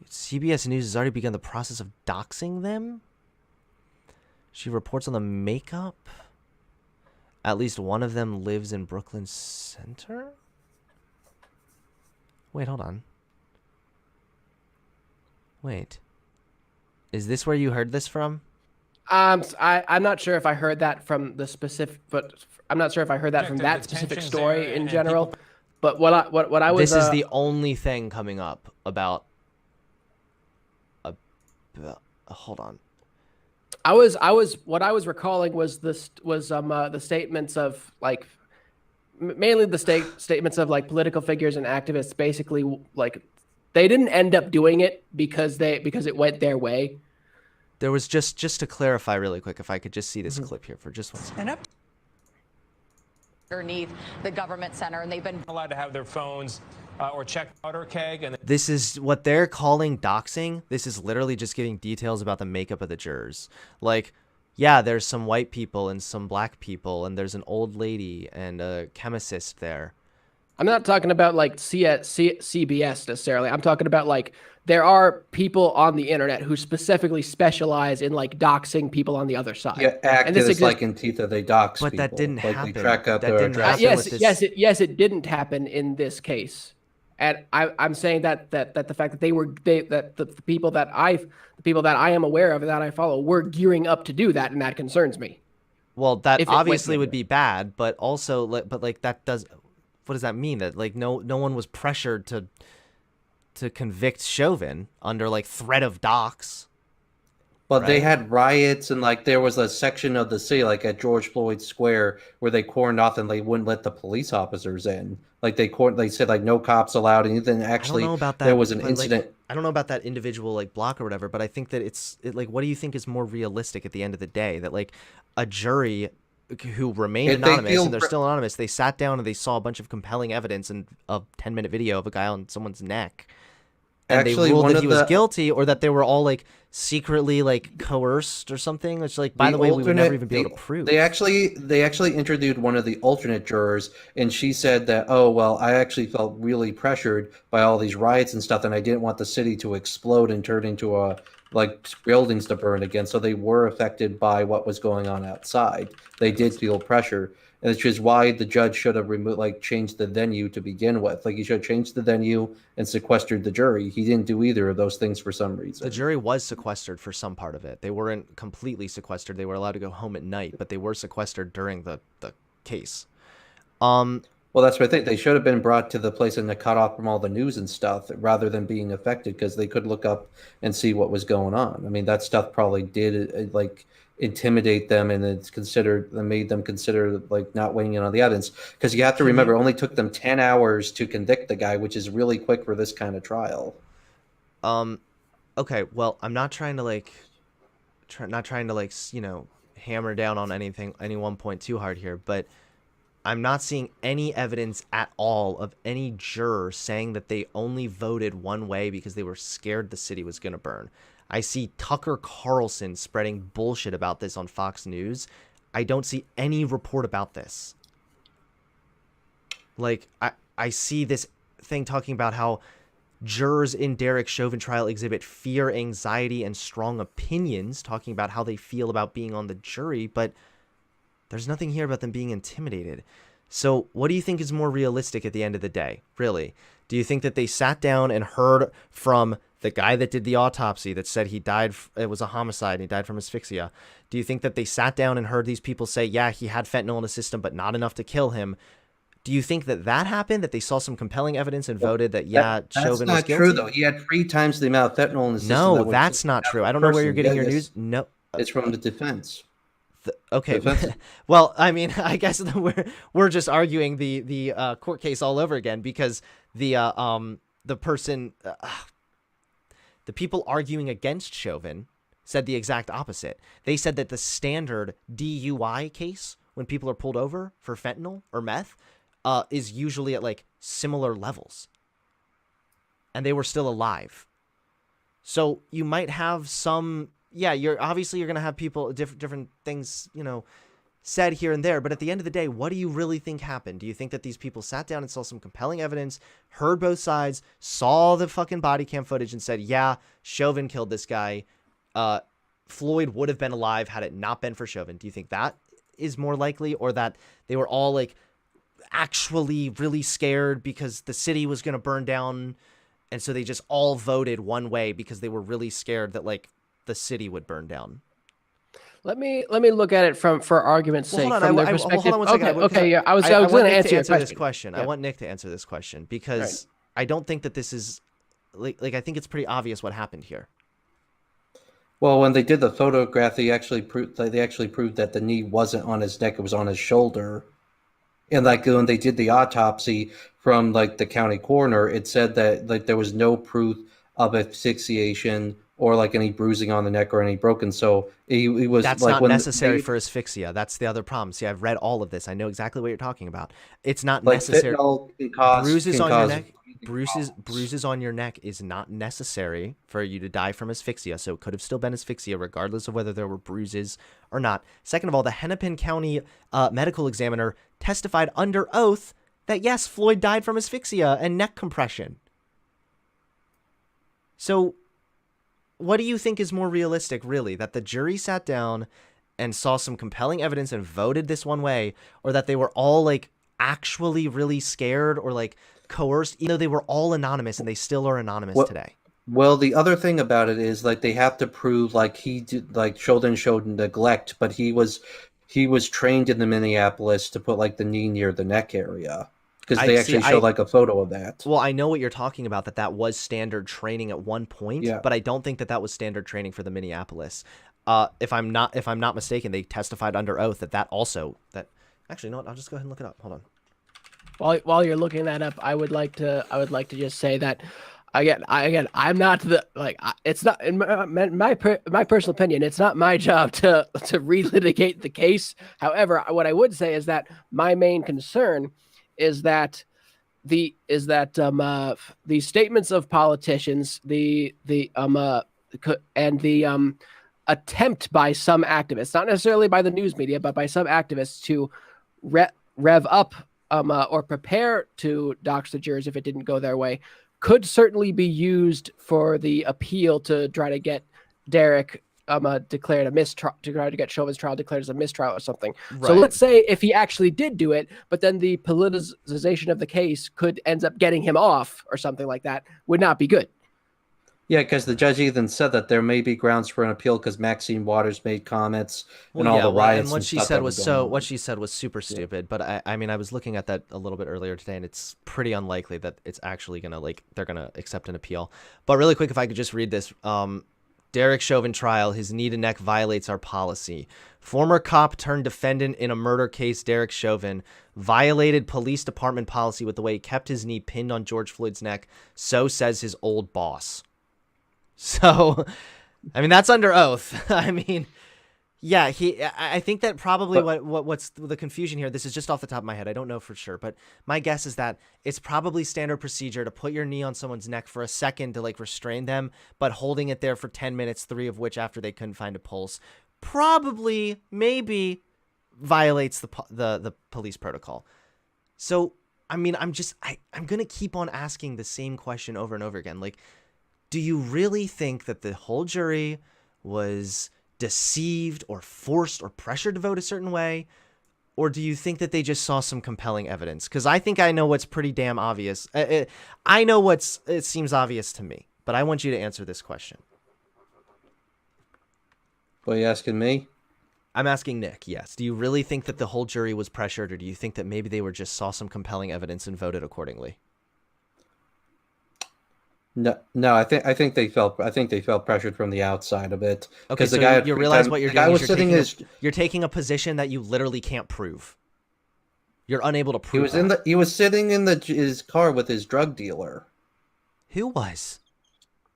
CBS News has already begun the process of doxing them. She reports on the makeup. At least one of them lives in Brooklyn Center. Wait, hold on. Wait. Is this where you heard this from? I'm not sure if I heard that from the specific, but I'm not sure if I heard that from that specific story in general. But what I was. This is the only thing coming up about. Hold on. What I was recalling was the statements of like, mainly the statements of like political figures and activists, basically like, they didn't end up doing it because it went their way. There was just to clarify really quick, if I could just see this clip here for just 1 second. Underneath the government center, and they've been allowed to have their phones or check powder keg. And this is what they're calling doxing. This is literally just giving details about the makeup of the jurors. Like, yeah, there's some white people and some black people, and there's an old lady and a chemist there. I'm not talking about like CBS necessarily. I'm talking about like there are people on the internet who specifically specialize in like doxing people on the other side. Yeah, activists like Antifa, they dox but people. That didn't happen. They track up that their didn't addresses. Yes, it didn't happen in this case. And I'm saying that the fact that the people that I am aware of and that I follow were gearing up to do that, and that concerns me. Well, that obviously would be bad, but also, but like that does. What does that mean? That like no one was pressured to convict Chauvin under like threat of dox. But right? They had riots, and like there was a section of the city, like at George Floyd Square, where they cordoned off and they wouldn't let the police officers in. Like they said like no cops allowed, and then actually there was an incident. Like, I don't know about that individual like block or whatever, but I think that it's like, what do you think is more realistic at the end of the day? That like a jury who remained If they anonymous, feel and they're still anonymous, they sat down and they saw a bunch of compelling evidence and a 10-minute video of a guy on someone's neck, and they actually ruled one that of he was the guilty, or that they were all like secretly like coerced or something. Which, like, by the the way, we would never alternate even be able to prove. they actually interviewed one of the alternate jurors, and she said that, oh well, I actually felt really pressured by all these riots and stuff, and I didn't want the city to explode and turn into a like buildings to burn again. So they were affected by what was going on outside. They did feel pressure, and which is why the judge should have changed the venue to begin with. Like, he should have changed the venue and sequestered the jury. He didn't do either of those things for some reason. The jury was sequestered for some part of it. They weren't completely sequestered. They were allowed to go home at night, but they were sequestered during the case. Well, that's what I think. They should have been brought to the place and cut off from all the news and stuff rather than being affected, because they could look up and see what was going on. I mean, that stuff probably did like intimidate them, and made them consider like not weighing in on the evidence. Because you have to remember, it only took them 10 hours to convict the guy, which is really quick for this kind of trial. Okay, well, I'm not trying to hammer down on any one point too hard here, but I'm not seeing any evidence at all of any juror saying that they only voted one way because they were scared the city was going to burn. I see Tucker Carlson spreading bullshit about this on Fox News. I don't see any report about this. Like, I see this thing talking about how jurors in Derek Chauvin trial exhibit fear, anxiety, and strong opinions, talking about how they feel about being on the jury, but there's nothing here about them being intimidated. So what do you think is more realistic at the end of the day, really? Do you think that they sat down and heard from the guy that did the autopsy that said he died, it was a homicide, and he died from asphyxia? Do you think that they sat down and heard these people say, yeah, he had fentanyl in his system, but not enough to kill him? Do you think that happened, that they saw some compelling evidence and voted that, yeah, Chauvin was guilty? That's not true, though. He had 3 times the amount of fentanyl in his system. No, that's not true. I don't know where you're getting your news. No. It's from the defense. Okay. Well, I mean, I guess we're just arguing the court case all over again, because the people arguing against Chauvin said the exact opposite. They said that the standard DUI case, when people are pulled over for fentanyl or meth, is usually at like similar levels, and they were still alive. So you might have some, yeah, you're going to have people, different things, said here and there. But at the end of the day, what do you really think happened? Do you think that these people sat down and saw some compelling evidence, heard both sides, saw the fucking body cam footage and said, yeah, Chauvin killed this guy. Floyd would have been alive had it not been for Chauvin. Do you think that is more likely, or that they were all like actually really scared because the city was going to burn down, and so they just all voted one way because they were really scared that like the city would burn down? Let me look at it for argument's sake, from their perspective. Hold on one second. Okay, yeah. I was going to answer this question. Yeah. I want Nick to answer this question, because I don't think that this is like I think it's pretty obvious what happened here. Well, when they did the photograph, they actually proved that the knee wasn't on his neck; it was on his shoulder. And like when they did the autopsy from like the county coroner, it said that like there was no proof of asphyxiation or like any bruising on the neck or any broken. So he was. That's like not necessary for asphyxia. That's the other problem. See, I've read all of this. I know exactly what you're talking about. It's not like necessary. Bruises on your neck. Bruises on your neck is not necessary for you to die from asphyxia. So it could have still been asphyxia, regardless of whether there were bruises or not. Second of all, the Hennepin County medical examiner testified under oath that yes, Floyd died from asphyxia and neck compression. So what do you think is more realistic, really? That the jury sat down and saw some compelling evidence and voted this one way, or that they were all like actually really scared or like coerced, even though they were all anonymous, and they still are anonymous today? Well, the other thing about it is like they have to prove like he did, like Chauvin showed neglect, but he was trained in the Minneapolis to put like the knee near the neck area, because they actually showed like a photo of that. Well, I know what you're talking about, that was standard training at one point, but I don't think that was standard training for the Minneapolis. If I'm not mistaken, they testified under oath that also actually, you know what? I'll just go ahead and look it up. Hold on. While you're looking that up, I would like to just say that I'm not the it's not in my personal opinion. It's not my job to relitigate the case. However, what I would say is that my main concern is that the statements of politicians, and the attempt by some activists, not necessarily by the news media, but by some activists to rev up or prepare to dox the jurors if it didn't go their way, could certainly be used for the appeal to try to get Derek declared a mistrial, to try to get Chauvin's trial declared as a mistrial or something. Right. So let's say if he actually did do it, but then the politicization of the case could ends up getting him off or something like that, would not be good. Yeah, because the judge even said that there may be grounds for an appeal because Maxine Waters made comments and all the riots. And what and she stuff said that was going on. what she said was super stupid. But I mean, I was looking at that a little bit earlier today, and it's pretty unlikely that it's actually gonna they're gonna accept an appeal. But really quick, if I could just read this. Derek Chauvin trial, his knee to neck violates our policy. Former cop turned defendant in a murder case, Derek Chauvin, violated police department policy with the way he kept his knee pinned on George Floyd's neck. So says his old boss. So, I mean, that's under oath. I mean, yeah, I think that probably what's the confusion here. This is just off the top of my head. I don't know for sure, but my guess is that it's probably standard procedure to put your knee on someone's neck for a second to restrain them, but holding it there for 10 minutes, 3 of which after they couldn't find a pulse, probably maybe violates the police protocol. So, I mean, I'm going to keep on asking the same question over and over again. Do you really think that the whole jury was deceived or forced or pressured to vote a certain way? Or do you think that they just saw some compelling evidence? Because I think I know what's pretty damn obvious. I know it seems obvious to me, but I want you to answer this question. What, are you asking me? I'm asking Nick, yes. Do you really think that the whole jury was pressured, or do you think that maybe they just saw some compelling evidence and voted accordingly? No. I think they felt pressured from the outside of it. Okay, so you realize what you're doing is you're taking a position that you literally can't prove. You're unable to prove. He was sitting in his car with his drug dealer. Who was?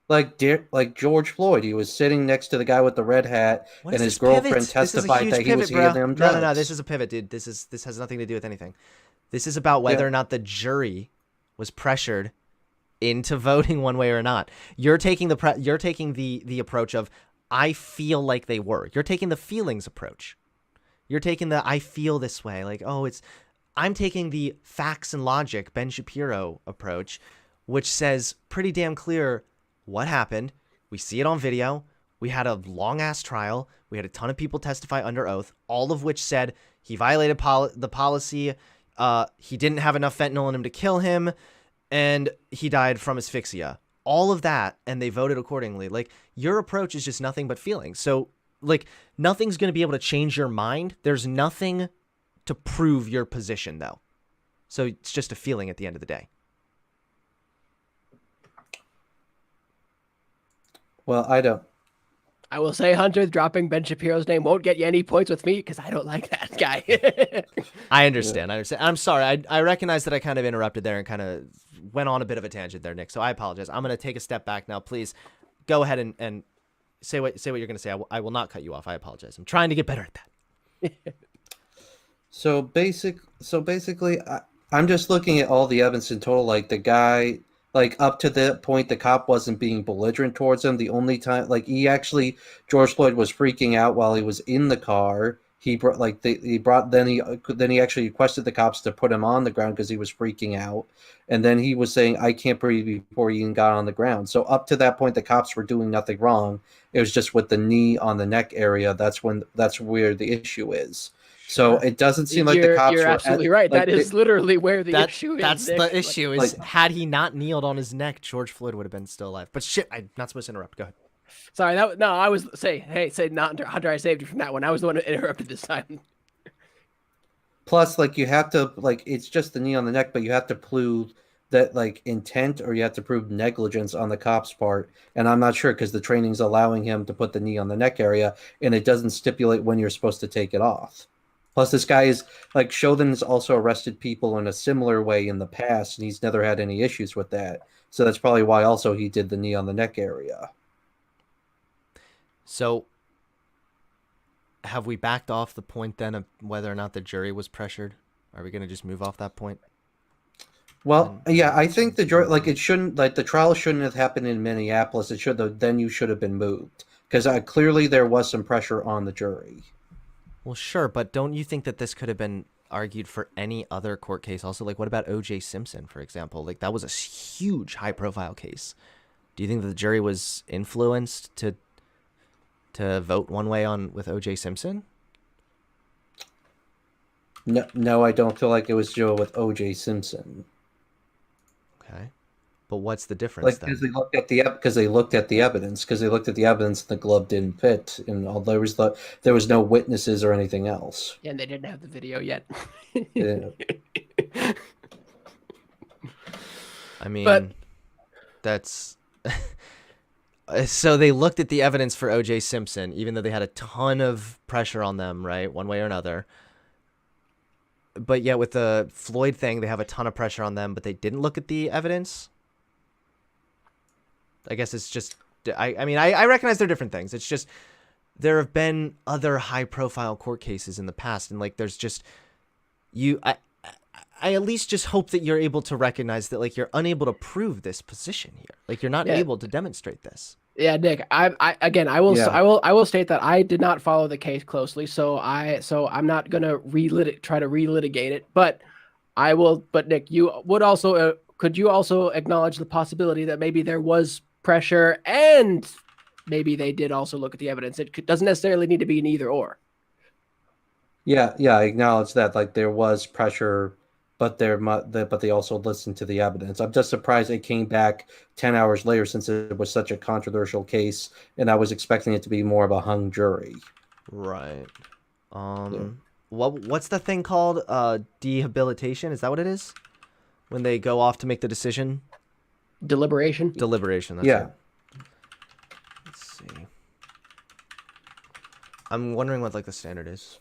Like George Floyd, he was sitting next to the guy with the red hat, and his girlfriend testified that he was handing him drugs. No, this is a pivot, dude. This has nothing to do with anything. This is about whether or not the jury was pressured into voting one way or not. You're taking the approach of I feel like they were. You're taking the feelings approach. You're taking the I feel this way, I'm taking the facts and logic Ben Shapiro approach, which says pretty damn clear what happened. We see it on video. We had a long ass trial. We had a ton of people testify under oath, all of which said he violated the policy. He didn't have enough fentanyl in him to kill him, and he died from asphyxia. All of that, and they voted accordingly. Your approach is just nothing but feelings. So, nothing's going to be able to change your mind. There's nothing to prove your position, though. So it's just a feeling at the end of the day. Well, I don't. I will say, Hunter, dropping Ben Shapiro's name won't get you any points with me because I don't like that guy. I understand. I'm sorry. I recognize that I kind of interrupted there and kind of went on a bit of a tangent there, Nick. So I apologize. I'm going to take a step back now. Please go ahead and say what you're going to say. I will not cut you off. I apologize. I'm trying to get better at that. So basically, I'm just looking at all the evidence in total. The guy, up to that point, the cop wasn't being belligerent towards him. The only time, George Floyd was freaking out while he was in the car. He then he actually requested the cops to put him on the ground because he was freaking out. And then he was saying, "I can't breathe," before he even got on the ground. So up to that point, the cops were doing nothing wrong. It was just with the knee on the neck area. That's where the issue is. So it doesn't seem like the cops. You're absolutely right. That is literally where the issue is. That's the issue. Is had he not kneeled on his neck, George Floyd would have been still alive. But shit, I'm not supposed to interrupt. Go ahead. Sorry, I was say not Hunter. I saved you from that one. I was the one who interrupted this time. Plus, you have to it's just the knee on the neck, but you have to prove that intent, or you have to prove negligence on the cop's part. And I'm not sure because the training's allowing him to put the knee on the neck area, and it doesn't stipulate when you're supposed to take it off. Plus, this guy is like Chauvin's also arrested people in a similar way in the past, and he's never had any issues with that. So that's probably why also he did the knee on the neck area. So have we backed off the point then of whether or not the jury was pressured? Are we going to just move off that point? Well, yeah, I think the jury, like it shouldn't, like the trial shouldn't have happened in Minneapolis. It should have, then you should have been moved because clearly there was some pressure on the jury. Well, sure, but don't you think that this could have been argued for any other court case also? Like, what about O.J. Simpson, for example? Like, that was a huge high-profile case. Do you think that the jury was influenced to vote one way on with O.J. Simpson? No, I don't feel like it was Joe with O.J. Simpson. Okay, but what's the difference Like then? because they looked at the evidence and the glove didn't fit, and all there was no witnesses or anything else. And they didn't have the video yet. Yeah. I mean, But- that's so they looked at the evidence for O.J. Simpson, even though they had a ton of pressure on them, right, one way or another. But yet with the Floyd thing, they have a ton of pressure on them, but they didn't look at the evidence. I guess it's just, I mean, I recognize they're different things. It's just, there have been other high profile court cases in the past. And like, there's just, I at least just hope that you're able to recognize that like, you're unable to prove this position here. Like you're not able to demonstrate this. Yeah, Nick. I will state that I did not follow the case closely, so I'm not gonna try to relitigate it. But I will. But Nick, you would also could you also acknowledge the possibility that maybe there was pressure and maybe they did also look at the evidence? It doesn't necessarily need to be an either or. Yeah, I acknowledge that. Like there was pressure, but they also listened to the evidence. I'm just surprised it came back 10 hours later since it was such a controversial case, and I was expecting it to be more of a hung jury. Right. What's the thing called? Dehabilitation? Is that what it is? When they go off to make the decision? Deliberation. Deliberation. That's Yeah. right. Let's see. I'm wondering what like the standard is.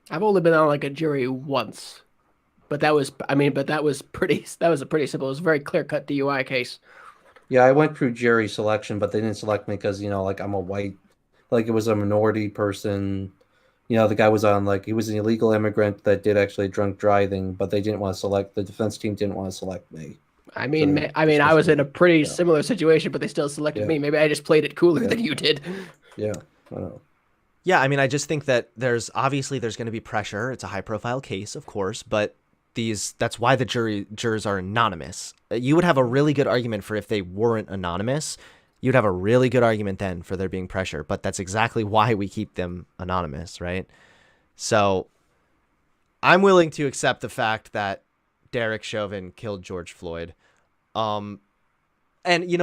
I've only been on like a jury once, but that was a pretty simple. It was a very clear cut DUI case. Yeah, I went through jury selection, but they didn't select me because, like I'm a white, like it was a minority person. The guy was on he was an illegal immigrant that did actually drunk driving, but they didn't want to select, the defense team didn't want to select me. I mean, I was in a pretty similar situation, but they still selected me. Maybe I just played it cooler than you did. Yeah, I don't know. Yeah, I mean, I just think that there's going to be pressure. It's a high profile case, of course, but that's why the jurors are anonymous. You would have a really good argument for if they weren't anonymous. You'd have a really good argument then for there being pressure, but that's exactly why we keep them anonymous, right? So I'm willing to accept the fact that Derek Chauvin killed George Floyd. And,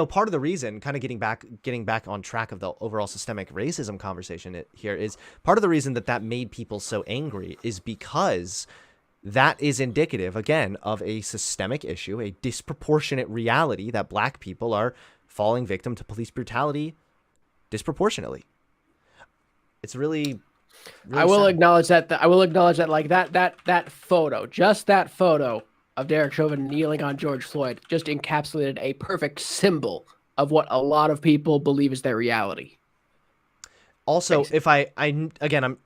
part of the reason, kind of getting back on track of the overall systemic racism conversation here is part of the reason that made people so angry is because that is indicative, again, of a systemic issue, a disproportionate reality that black people are falling victim to police brutality disproportionately. It's really I will sad. acknowledge that like that photo, just that photo of Derek Chauvin kneeling on George Floyd just encapsulated a perfect symbol of what a lot of people believe is their reality. Also, Basically. if I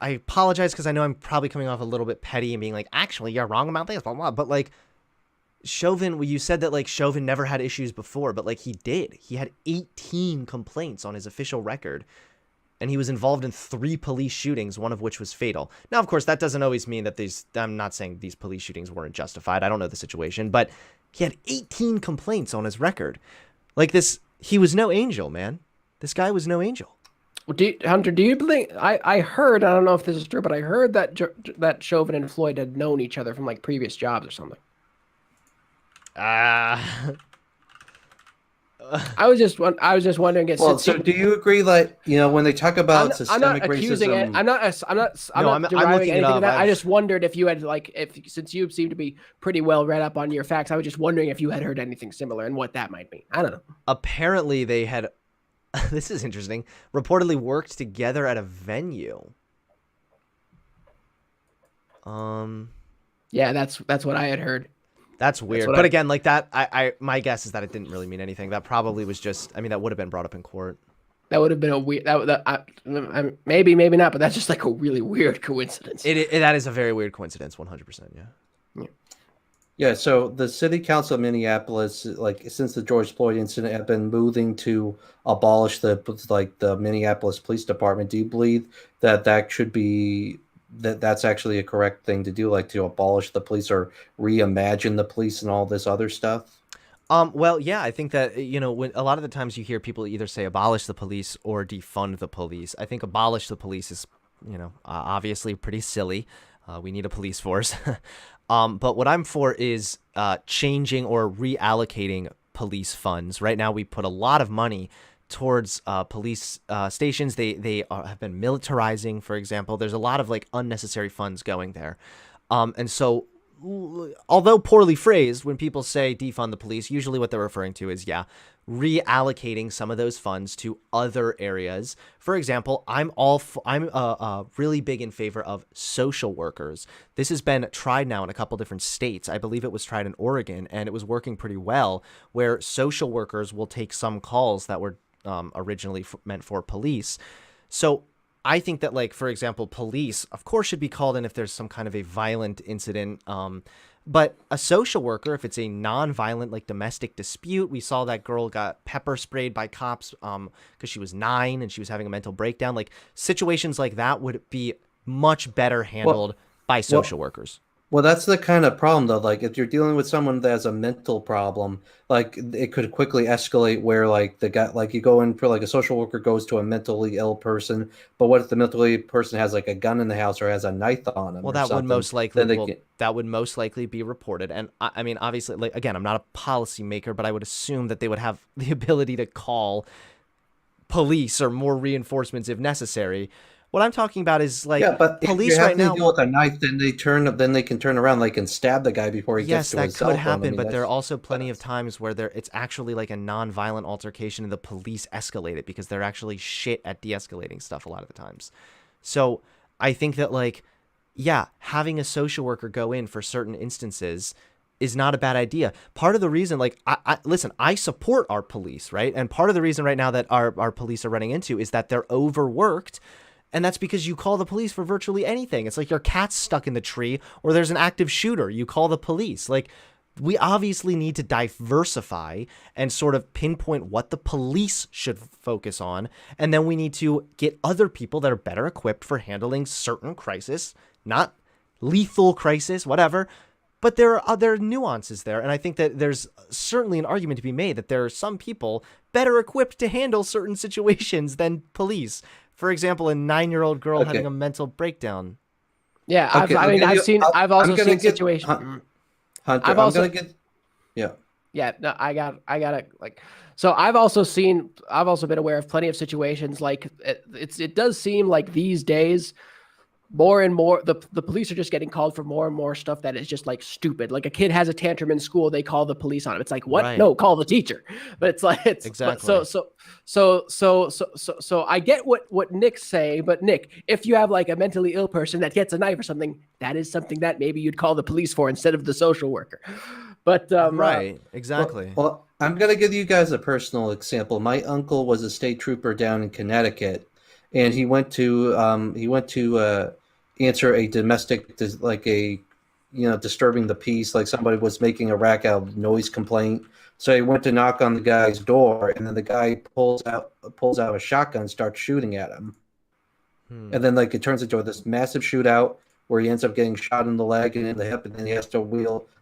apologize because I know I'm probably coming off a little bit petty and being like, actually, you're wrong about this, blah, blah, but like Chauvin, you said that like Chauvin never had issues before, but like he did. He had 18 complaints on his official record, and he was involved in 3 police shootings, one of which was fatal. Now, of course, that doesn't always mean that I'm not saying these police shootings weren't justified. I don't know the situation, but he had 18 complaints on his record. Like this, he was no angel, man. This guy was no angel. Hunter, do you believe? I heard, I don't know if this is true, but I heard that Chauvin and Floyd had known each other from like previous jobs or something. I was just wondering. Well, so do you agree that when they talk about systemic racism? I'm not deriving anything of that. I just wondered if you had since you seem to be pretty well read up on your facts, I was just wondering if you had heard anything similar and what that might mean. I don't know. Apparently, they had. This is interesting. Reportedly worked together at a venue. Um, Yeah, that's what I had heard. that's That's weird. what But I again, like that, my guess is that it didn't really mean anything. That probably was just, I mean, that would have been brought up in court. that would have been a weird maybe not, but that's just like a really weird coincidence. That is a very weird coincidence. 100%. Yeah. Yeah. Yeah, so the city council of Minneapolis, like since the George Floyd incident, have been moving to abolish the Minneapolis Police Department. Do you believe that that should be that's actually a correct thing to do, like to abolish the police or reimagine the police and all this other stuff? Well, yeah, I think that, when a lot of the times you hear people either say abolish the police or defund the police. I think abolish the police is, obviously pretty silly. We need a police force. But what I'm for is changing or reallocating police funds. Right now, we put a lot of money towards police stations. They have been militarizing, for example. There's a lot of like unnecessary funds going there. And so although poorly phrased, when people say defund the police, usually what they're referring to is, reallocating some of those funds to other areas. For example, I'm really big in favor of social workers. This has been tried now in a couple different states. I believe it was tried in Oregon, and it was working pretty well, where social workers will take some calls that were originally meant for police. So I think that, like, for example, police, of course, should be called in if there's some kind of a violent incident. But a social worker, if it's a non-violent, like, domestic dispute, we saw that girl got pepper sprayed by cops because she was 9 and she was having a mental breakdown. Like, situations like that would be much better handled by social workers. Well, that's the kind of problem, though. Like, if you're dealing with someone that has a mental problem, like it could quickly escalate where, like, the guy, like, you go in for like a social worker goes to a mentally ill person, but what if the mentally ill person has like a gun in the house or has a knife on him? Well, or that would something, most likely then they that would most likely be reported. And I mean, obviously, like, again, I'm not a policymaker, but I would assume that they would have the ability to call police or more reinforcements if necessary. What I'm talking about is, like, but if police you have right to now. deal with a knife, then they can turn around, like, and stab the guy before he gets Yes, to that his cell could phone. I happen, mean, but there are that's also plenty of times where it's actually like a non-violent altercation and the police escalate it because they're actually shit at de-escalating stuff a lot of the times. So I think that, like, having a social worker go in for certain instances is not a bad idea. Part of the reason, like, listen, I support our police, right? And part of the reason right now that our police are running into is that they're overworked. And that's because you call the police for virtually anything. It's like your cat's stuck in the tree or there's an active shooter. You call the police. Like, we obviously need to diversify and sort of pinpoint what the police should focus on. And then we need to get other people that are better equipped for handling certain crisis, not lethal crisis, whatever. But there are other nuances there. And I think that there's certainly an argument to be made that there are some people better equipped to handle certain situations than police. For example, a 9-year-old girl having a mental breakdown. Yeah, okay. I've also seen situations. Hunter, I've also, I'm gonna get, yeah. Yeah, no, I got it. Like, so I've also been aware of plenty of situations. Like, it does seem like these days, more and more the police are just getting called for more and more stuff that is just like stupid. Like, a kid has a tantrum in school, they call the police on him. It's like, what? Right. No, call the teacher. But it's like, exactly. So I get what Nick's saying, but Nick, if you have like a mentally ill person that gets a knife or something, that is something that maybe you'd call the police for instead of the social worker. But right, exactly. Well, I'm gonna give you guys a personal example. My uncle was a state trooper down in Connecticut, and he went to answer a domestic, like a, disturbing the peace, like somebody was making a racket noise complaint. So he went to knock on the guy's door, and then the guy pulls out a shotgun, starts shooting at him, and then, like, it turns into this massive shootout where he ends up getting shot in the leg and in the hip, and then he has to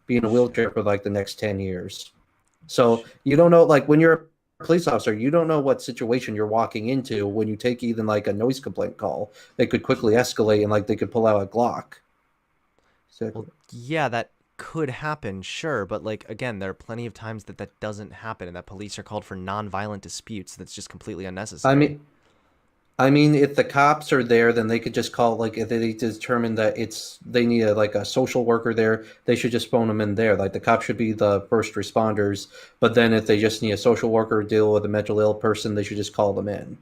be in a wheelchair for like the next 10 years. So you don't know, like, when you're a police officer, you don't know what situation you're walking into when you take even like a noise complaint call. They could quickly escalate and, like, they could pull out a Glock. Well, yeah, that could happen, sure, but, like, again, there are plenty of times that doesn't happen and that police are called for non-violent disputes. That's just completely unnecessary. I mean, if the cops are there, then they could just call, like, if they determine that they need a social worker there, they should just phone them in there. Like, the cops should be the first responders, but then if they just need a social worker to deal with a mentally ill person, they should just call them in.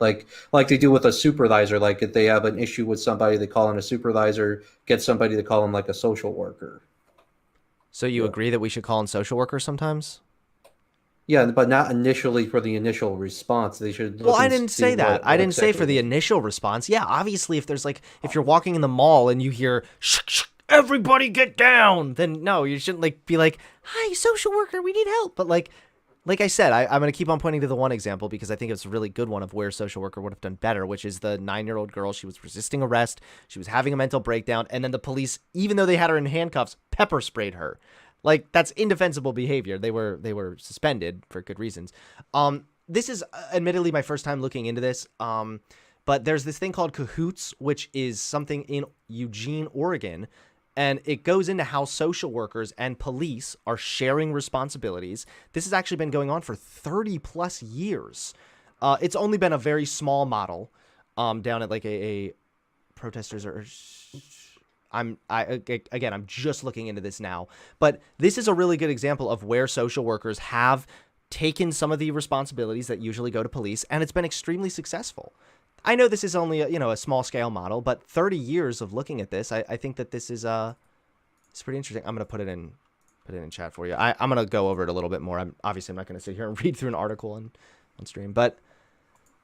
like they do with a supervisor. Like if they have an issue with somebody, they call in a supervisor, get somebody to call in like a social worker. So you agree that we should call in social workers sometimes? Yeah, but not initially for the initial response. They should look Well, I and didn't see say that. I what didn't say for the exactly. initial response. Yeah, obviously, if there's like, if you're walking in the mall and you hear, shh, shh, everybody get down, then no, you shouldn't like be like, hi, social worker, we need help. But like I said, I'm going to keep on pointing to the one example because I think it's a really good one of where social worker would have done better, which is the 9-year-old girl. She was resisting arrest. She was having a mental breakdown. And then the police, even though they had her in handcuffs, pepper sprayed her. Like, that's indefensible behavior. They were suspended for good reasons. This is admittedly my first time looking into this. But there's this thing called CAHOOTS, which is something in Eugene, Oregon. And it goes into how social workers and police are sharing responsibilities. This has actually been going on for 30 plus years. It's only been a very small model down at like a protesters or I'm just looking into this now, but this is a really good example of where social workers have taken some of the responsibilities that usually go to police, and it's been extremely successful. I know this is only a small scale model, but 30 years of looking at this, I think that this is it's pretty interesting. I'm gonna put it in chat for you. I'm gonna go over it a little bit more. I'm not gonna sit here and read through an article on stream, but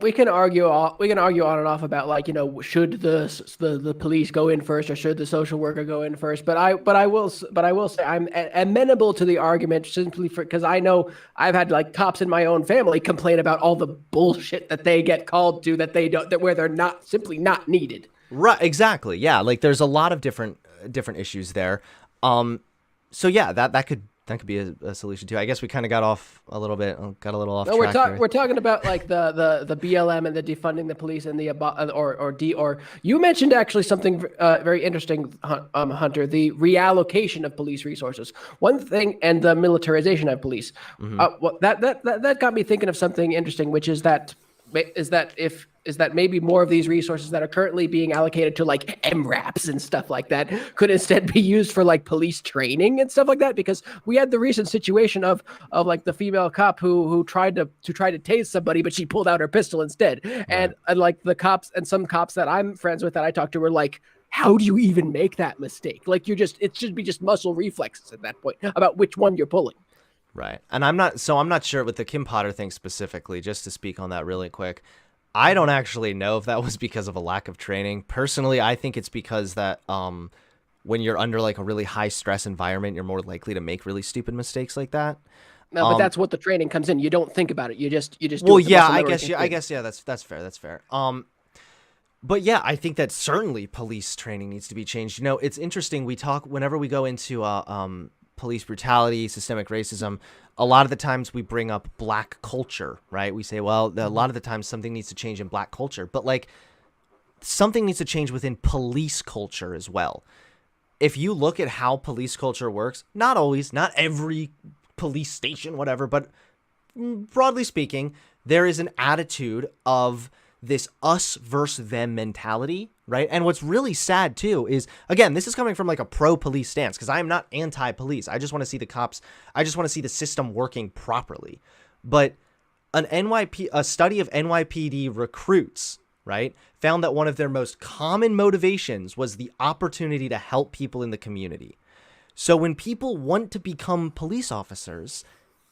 We can argue on and off about like, should the police go in first or should the social worker go in first, but I will say I'm amenable to the argument simply because I know I've had like cops in my own family complain about all the bullshit that they get called to that they don't, that where they're not simply not needed. right, exactly. Yeah, like there's a lot of different issues there. So yeah, that could be a solution too. I guess we kind of got a little off No, track there. we're talking about like the BLM and the defunding the police and the or you mentioned actually something very interesting, Hunter, the reallocation of police resources. One thing, and the militarization of police. That got me thinking of something interesting, which is that maybe more of these resources that are currently being allocated to like MRAPs and stuff like that could instead be used for like police training and stuff like that, because we had the recent situation of like the female cop who tried to tase somebody, but she pulled out her pistol instead. Right. And like the cops and some cops that I'm friends with that I talked to were like, how do you even make that mistake? Like it should be just muscle reflexes at that point about which one you're pulling. Right. And I'm not sure with the Kim Potter thing specifically, just to speak on that really quick. I don't actually know if that was because of a lack of training. Personally, I think it's because that when you're under like a really high stress environment, you're more likely to make really stupid mistakes like that. No, but that's what the training comes in. You don't think about it. You just do well, it. Yeah, I guess yeah, that's fair. That's fair. But yeah, I think that certainly police training needs to be changed. It's interesting. We talk whenever we go into police brutality, systemic racism, a lot of the times we bring up black culture, right? We say, well, a lot of the times something needs to change in black culture, but like something needs to change within police culture as well. If you look at how police culture works, not always, not every police station, whatever, but broadly speaking, there is an attitude of this us versus them mentality, right? And what's really sad too is, again, this is coming from like a pro-police stance, because I am not anti-police. I just want to see the cops. I just want to see the system working properly. But a study of NYPD recruits, right, found that one of their most common motivations was the opportunity to help people in the community. So when people want to become police officers,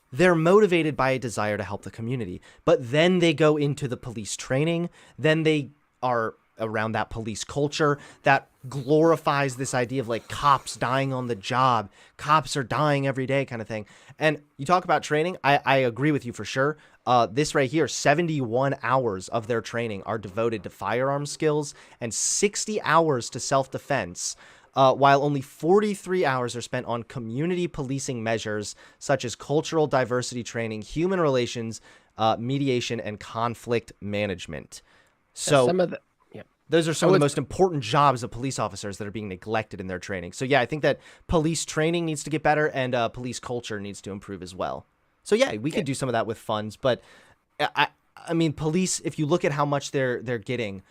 they're motivated by a desire to help the community, but then they go into the police training. Then they are around that police culture that glorifies this idea of like cops dying on the job. Cops are dying every day kind of thing. And you talk about training. I agree with you for sure. This right here, 71 hours of their training are devoted to firearm skills and 60 hours to self-defense. While only 43 hours are spent on community policing measures such as cultural diversity training, human relations, mediation, and conflict management. So those are some of the most important jobs of police officers that are being neglected in their training. So yeah, I think that police training needs to get better, and police culture needs to improve as well. So yeah, we could do some of that with funds, but I mean, police, if you look at how much they're getting,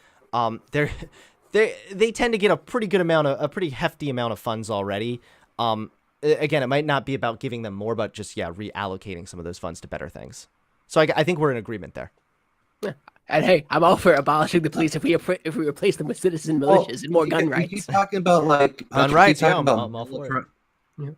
they tend to get a pretty hefty amount of funds already. Again, it might not be about giving them more, but just reallocating some of those funds to better things. So I think we're in agreement there. And hey, I'm all for abolishing the police if we replace them with citizen Well, militias and more gun you keep rights. talking about like Gun Hunter, you keep rights, yeah, talking about I'm all for it. Yeah.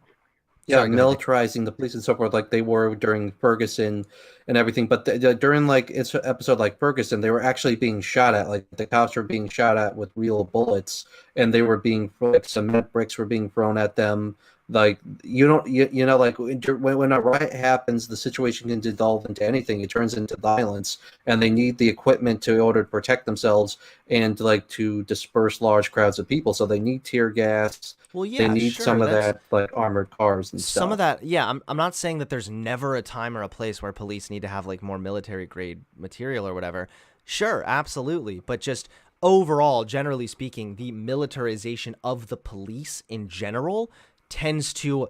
yeah, Sorry, go ahead, Nick. militarizing the police and so forth, like they were during Ferguson and everything. But during like it's an episode like Ferguson, they were actually being shot at. Like the cops were being shot at with real bullets, and they were being like cement bricks were being thrown at them. Like you know like when a riot happens, the situation can dissolve into anything. It turns into violence, and they need the equipment to in order to protect themselves and like to disperse large crowds of people. So they need tear gas. Well, They yeah, need some sure. of That's that like armored cars and some of stuff. that. Yeah, I'm not saying that there's never a time or a place where police need to have like more military grade material or whatever. Sure, absolutely. But just overall, generally speaking, the militarization of the police in general tends to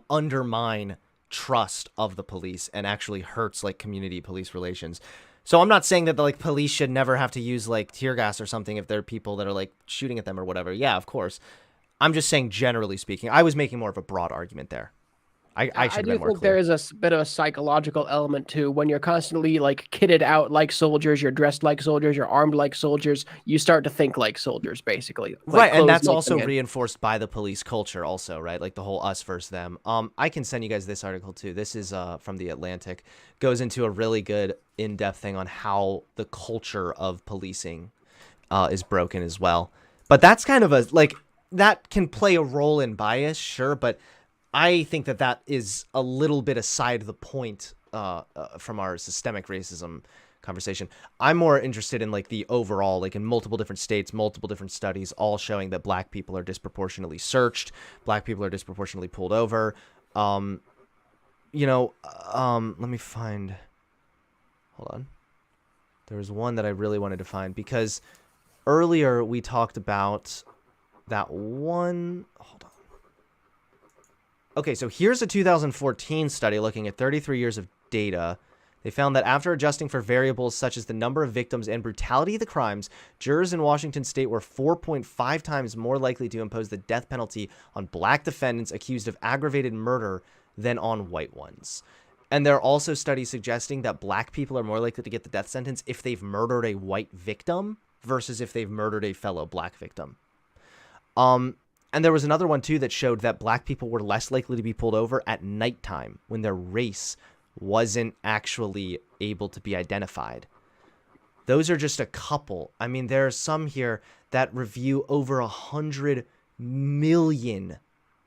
undermine trust of the police and actually hurts like community police relations. So I'm not saying that the like police should never have to use like tear gas or something if there are people that are like shooting at them or whatever. Yeah, of course. I'm just saying generally speaking. I was making more of a broad argument there. I I should have do been more think there clear. is a bit of a psychological element too. When you're constantly like kitted out like soldiers, you're dressed like soldiers, you're armed like soldiers, you start to think like soldiers, basically. Like Right, and clothes that's make them also get. reinforced by the police culture also, right? Like the whole us versus them. I can send you guys this article too. This is from the Atlantic. Goes into a really good in-depth thing on how the culture of policing is broken as well. But that's kind of a like that can play a role in bias, sure, but I think that that is a little bit aside the point from our systemic racism conversation. I'm more interested in like the overall, like in multiple different states, multiple different studies, all showing that black people are disproportionately searched, black people are disproportionately pulled over. Um, let me find. Hold on. There was one that I really wanted to find because earlier we talked about that one. Hold on. Okay, so here's a 2014 study looking at 33 years of data. They found that after adjusting for variables such as the number of victims and brutality of the crimes, jurors in Washington state were 4.5 times more likely to impose the death penalty on black defendants accused of aggravated murder than on white ones. And there are also studies suggesting that black people are more likely to get the death sentence if they've murdered a white victim versus if they've murdered a fellow black victim. And there was another one too that showed that black people were less likely to be pulled over at nighttime when their race wasn't actually able to be identified. Those are just a couple. I mean, there are some here that review over 100 million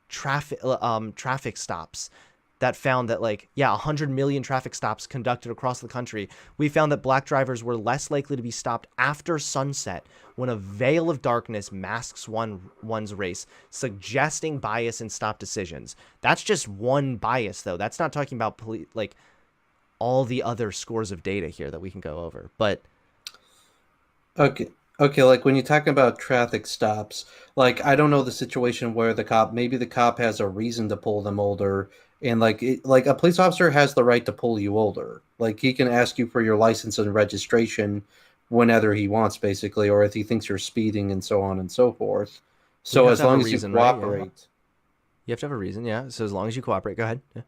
traffic stops that found that 100 million traffic stops conducted across the country. We found that black drivers were less likely to be stopped after sunset when a veil of darkness masks one's race, suggesting bias in stop decisions. That's just one bias, though. That's not talking about all the other scores of data here that we can go over. But Okay. Okay, like when you're talking about traffic stops, like I don't know the situation where maybe the cop has a reason to pull them over, and like a police officer has the right to pull you over. Like he can ask you for your license and registration whenever he wants, basically, or if he thinks you're speeding and so on and so forth. you So have as to have a long as you reason, right? Yeah. cooperate, You have to have a reason, yeah. So as long as you cooperate, go ahead. Yeah.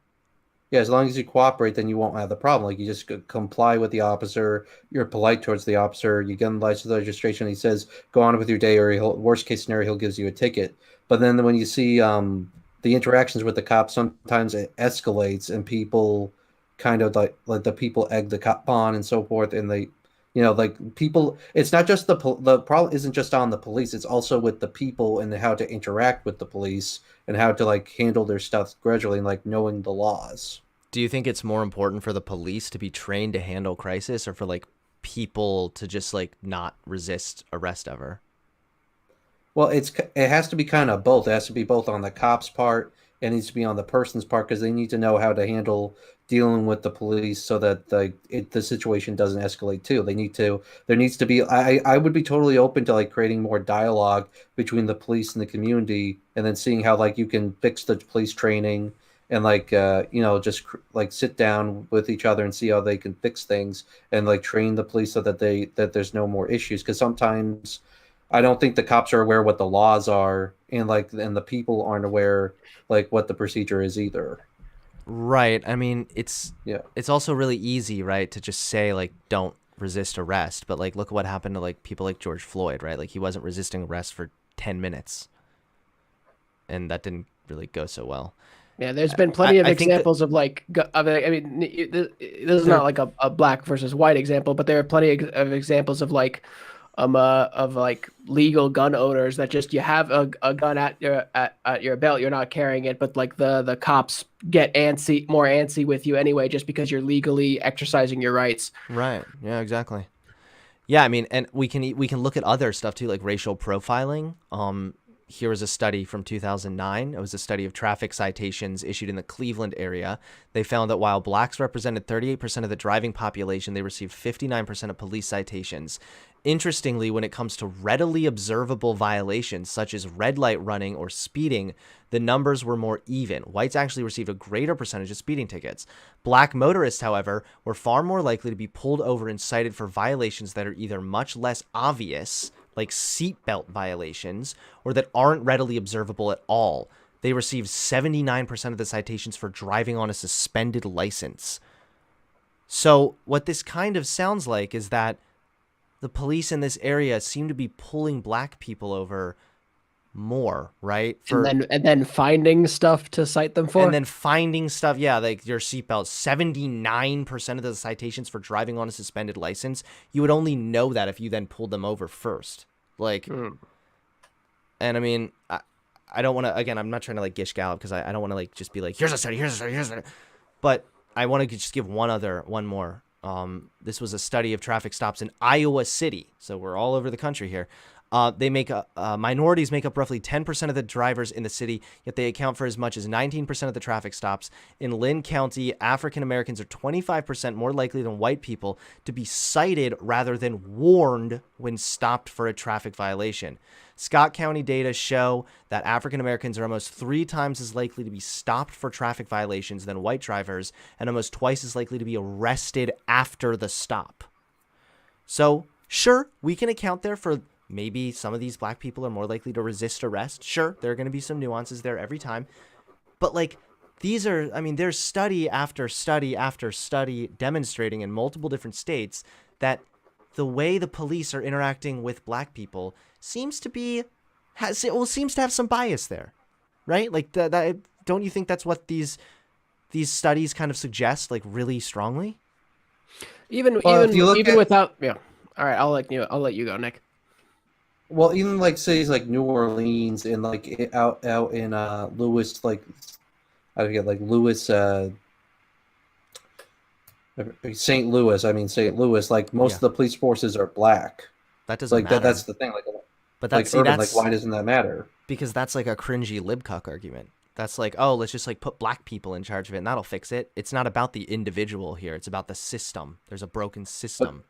yeah, as long as you cooperate, then you won't have the problem. Like you just comply with the officer. You're polite towards the officer. You get him license registration. He says, "Go on with your day," or worst case scenario, he'll gives you a ticket. But then when you see the interactions with the cops, sometimes it escalates, and people kind of like the people egg the cop on and so forth, and they. Like people, it's not just the problem isn't just on the police. It's also with the people and how to interact with the police and how to like handle their stuff gradually and like knowing the laws. Do you think it's more important for the police to be trained to handle crisis or for people to just not resist arrest ever? Well, it has to be kind of both. It has to be both on the cops' part. It needs to be on the person's part because they need to know how to handle dealing with the police so that the situation doesn't escalate too. They need to. There needs to be. I would be totally open to like creating more dialogue between the police and the community, and then seeing how like you can fix the police training and just like sit down with each other and see how they can fix things and like train the police so that there's no more issues because sometimes I don't think the cops are aware what the laws are, and the people aren't aware like what the procedure is either. Right. I mean, Yeah. it's also really easy, right, to just say don't resist arrest, but like look what happened to like people like George Floyd, right? Like he wasn't resisting arrest for 10 minutes, and that didn't really go so well. Yeah, there's been plenty of I think that examples of like, I mean, this is there, not like a black versus white example, but there are plenty of examples of like legal gun owners that just you have a gun at your belt, you're not carrying it, but like the cops get more antsy with you anyway, just because you're legally exercising your rights. right. Yeah, exactly. Yeah, I mean, and we can look at other stuff too, like racial profiling. Here was a study from 2009. It was a study of traffic citations issued in the Cleveland area. They found that while blacks represented 38% of the driving population, they received 59% of police citations. Interestingly, when it comes to readily observable violations such as red light running or speeding, the numbers were more even. Whites actually received a greater percentage of speeding tickets. Black motorists, however, were far more likely to be pulled over and cited for violations that are either much less obvious, like seatbelt violations, or that aren't readily observable at all. They received 79% of the citations for driving on a suspended license. So what this kind of sounds like is that the police in this area seem to be pulling black people over more, right? And then finding stuff to cite them for. And then finding stuff, yeah, like your seatbelt. 79% of the citations for driving on a suspended license, you would only know that if you then pulled them over first. Like, and I mean, I don't want to, again, I'm not trying to like gish gallop because I don't want to like just be like, here's a study, here's a study, here's a study. But I want to just give one more. This was a study of traffic stops in Iowa City. So we're all over the country here. Minorities make up roughly 10% of the drivers in the city, yet they account for as much as 19% of the traffic stops. In Lynn County, African Americans are 25% more likely than white people to be cited rather than warned when stopped for a traffic violation. Scott County data show that African Americans are almost 3 times as likely to be stopped for traffic violations than white drivers, and almost twice as likely to be arrested after the stop. So, sure, we can account there for maybe some of these black people are more likely to resist arrest. Sure, there are going to be some nuances there every time. But like, these are, I mean, there's study after study after study demonstrating in multiple different states that the way the police are interacting with black people seems to have some bias there, right? Like, don't you think that's what these studies kind of suggest, like, really strongly? Even without, yeah. All right, I'll let you go, Nick. Well, even like cities like New Orleans and like out in Lewis, like I forget, like Lewis, St. Louis. I mean St. Louis. Like most of the police forces are black. That doesn't matter. That's the thing. Like, but that's like urban. Like, why doesn't that matter? Because that's like a cringy libcuck argument. That's like, oh, let's just like put black people in charge of it and that'll fix it. It's not about the individual here. It's about the system. There's a broken system.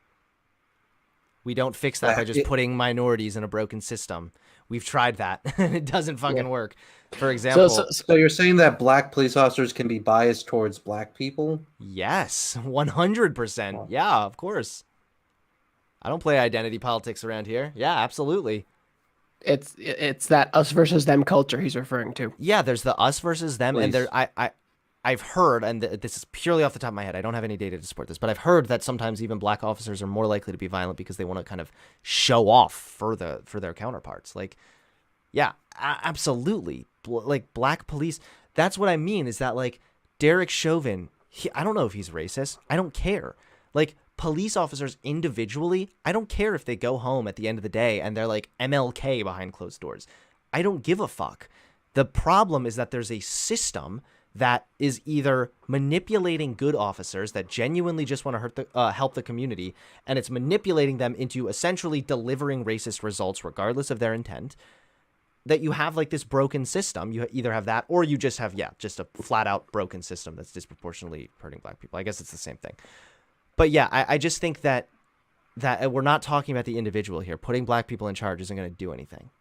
We don't fix that by just putting minorities in a broken system. We've tried that, and it doesn't fucking work. For example... So you're saying that black police officers can be biased towards black people? Yes, 100%. Yeah, of course. I don't play identity politics around here. Yeah, absolutely. It's that us versus them culture he's referring to. Yeah, there's the us versus them, and there I've heard, and this is purely off the top of my head, I don't have any data to support this, but I've heard that sometimes even black officers are more likely to be violent because they want to kind of show off for their counterparts. Like, yeah, absolutely. Like, black police, that's what I mean, is that, like, Derek Chauvin, I don't know if he's racist. I don't care. Like, police officers individually, I don't care if they go home at the end of the day and they're, like, MLK behind closed doors. I don't give a fuck. The problem is that there's a system that is either manipulating good officers that genuinely just want to help the community, and it's manipulating them into essentially delivering racist results regardless of their intent, that you have like this broken system. You either have that or you just have, just a flat out broken system that's disproportionately hurting black people. I guess it's the same thing. But yeah, I just think that we're not talking about the individual here. Putting black people in charge isn't going to do anything.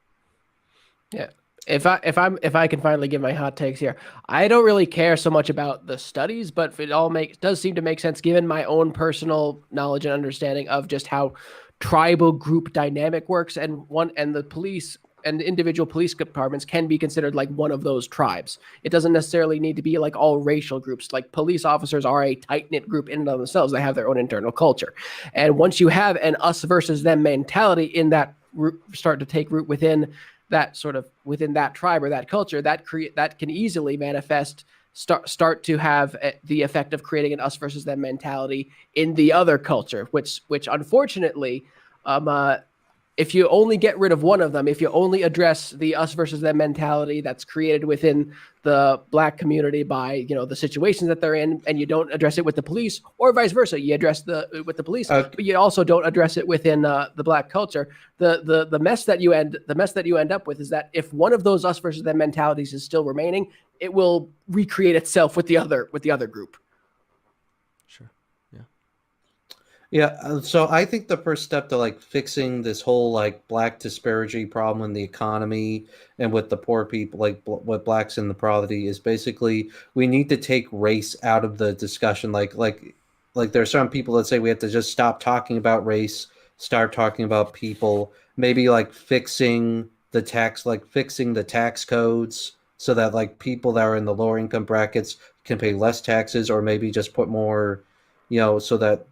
Yeah. If I can finally give my hot takes here, I don't really care so much about the studies, but it all does seem to make sense given my own personal knowledge and understanding of just how tribal group dynamic works, and the police individual police departments can be considered like one of those tribes. It doesn't necessarily need to be like all racial groups. Like police officers are a tight-knit group in and of themselves. They have their own internal culture. And once you have an us versus them mentality in that start to take root within that within that tribe or that culture, that can easily manifest, start to have the effect of creating an us versus them mentality in the other culture, which unfortunately, if you only get rid of one of them, if you only address the us versus them mentality that's created within the Black community by, the situations that they're in, and you don't address it with the police, or vice versa, you address with the police, but you also don't address it within the Black culture, the mess that you end up with is that if one of those us versus them mentalities is still remaining, it will recreate itself with the other group. Sure. Yeah, so I think the first step to like fixing this whole like Black disparity problem in the economy and with the poor people, like with Blacks in the poverty, is basically we need to take race out of the discussion. Like there are some people that say we have to just stop talking about race, start talking about people. Maybe like fixing the tax codes so that like people that are in the lower income brackets can pay less taxes, or maybe just put more, so that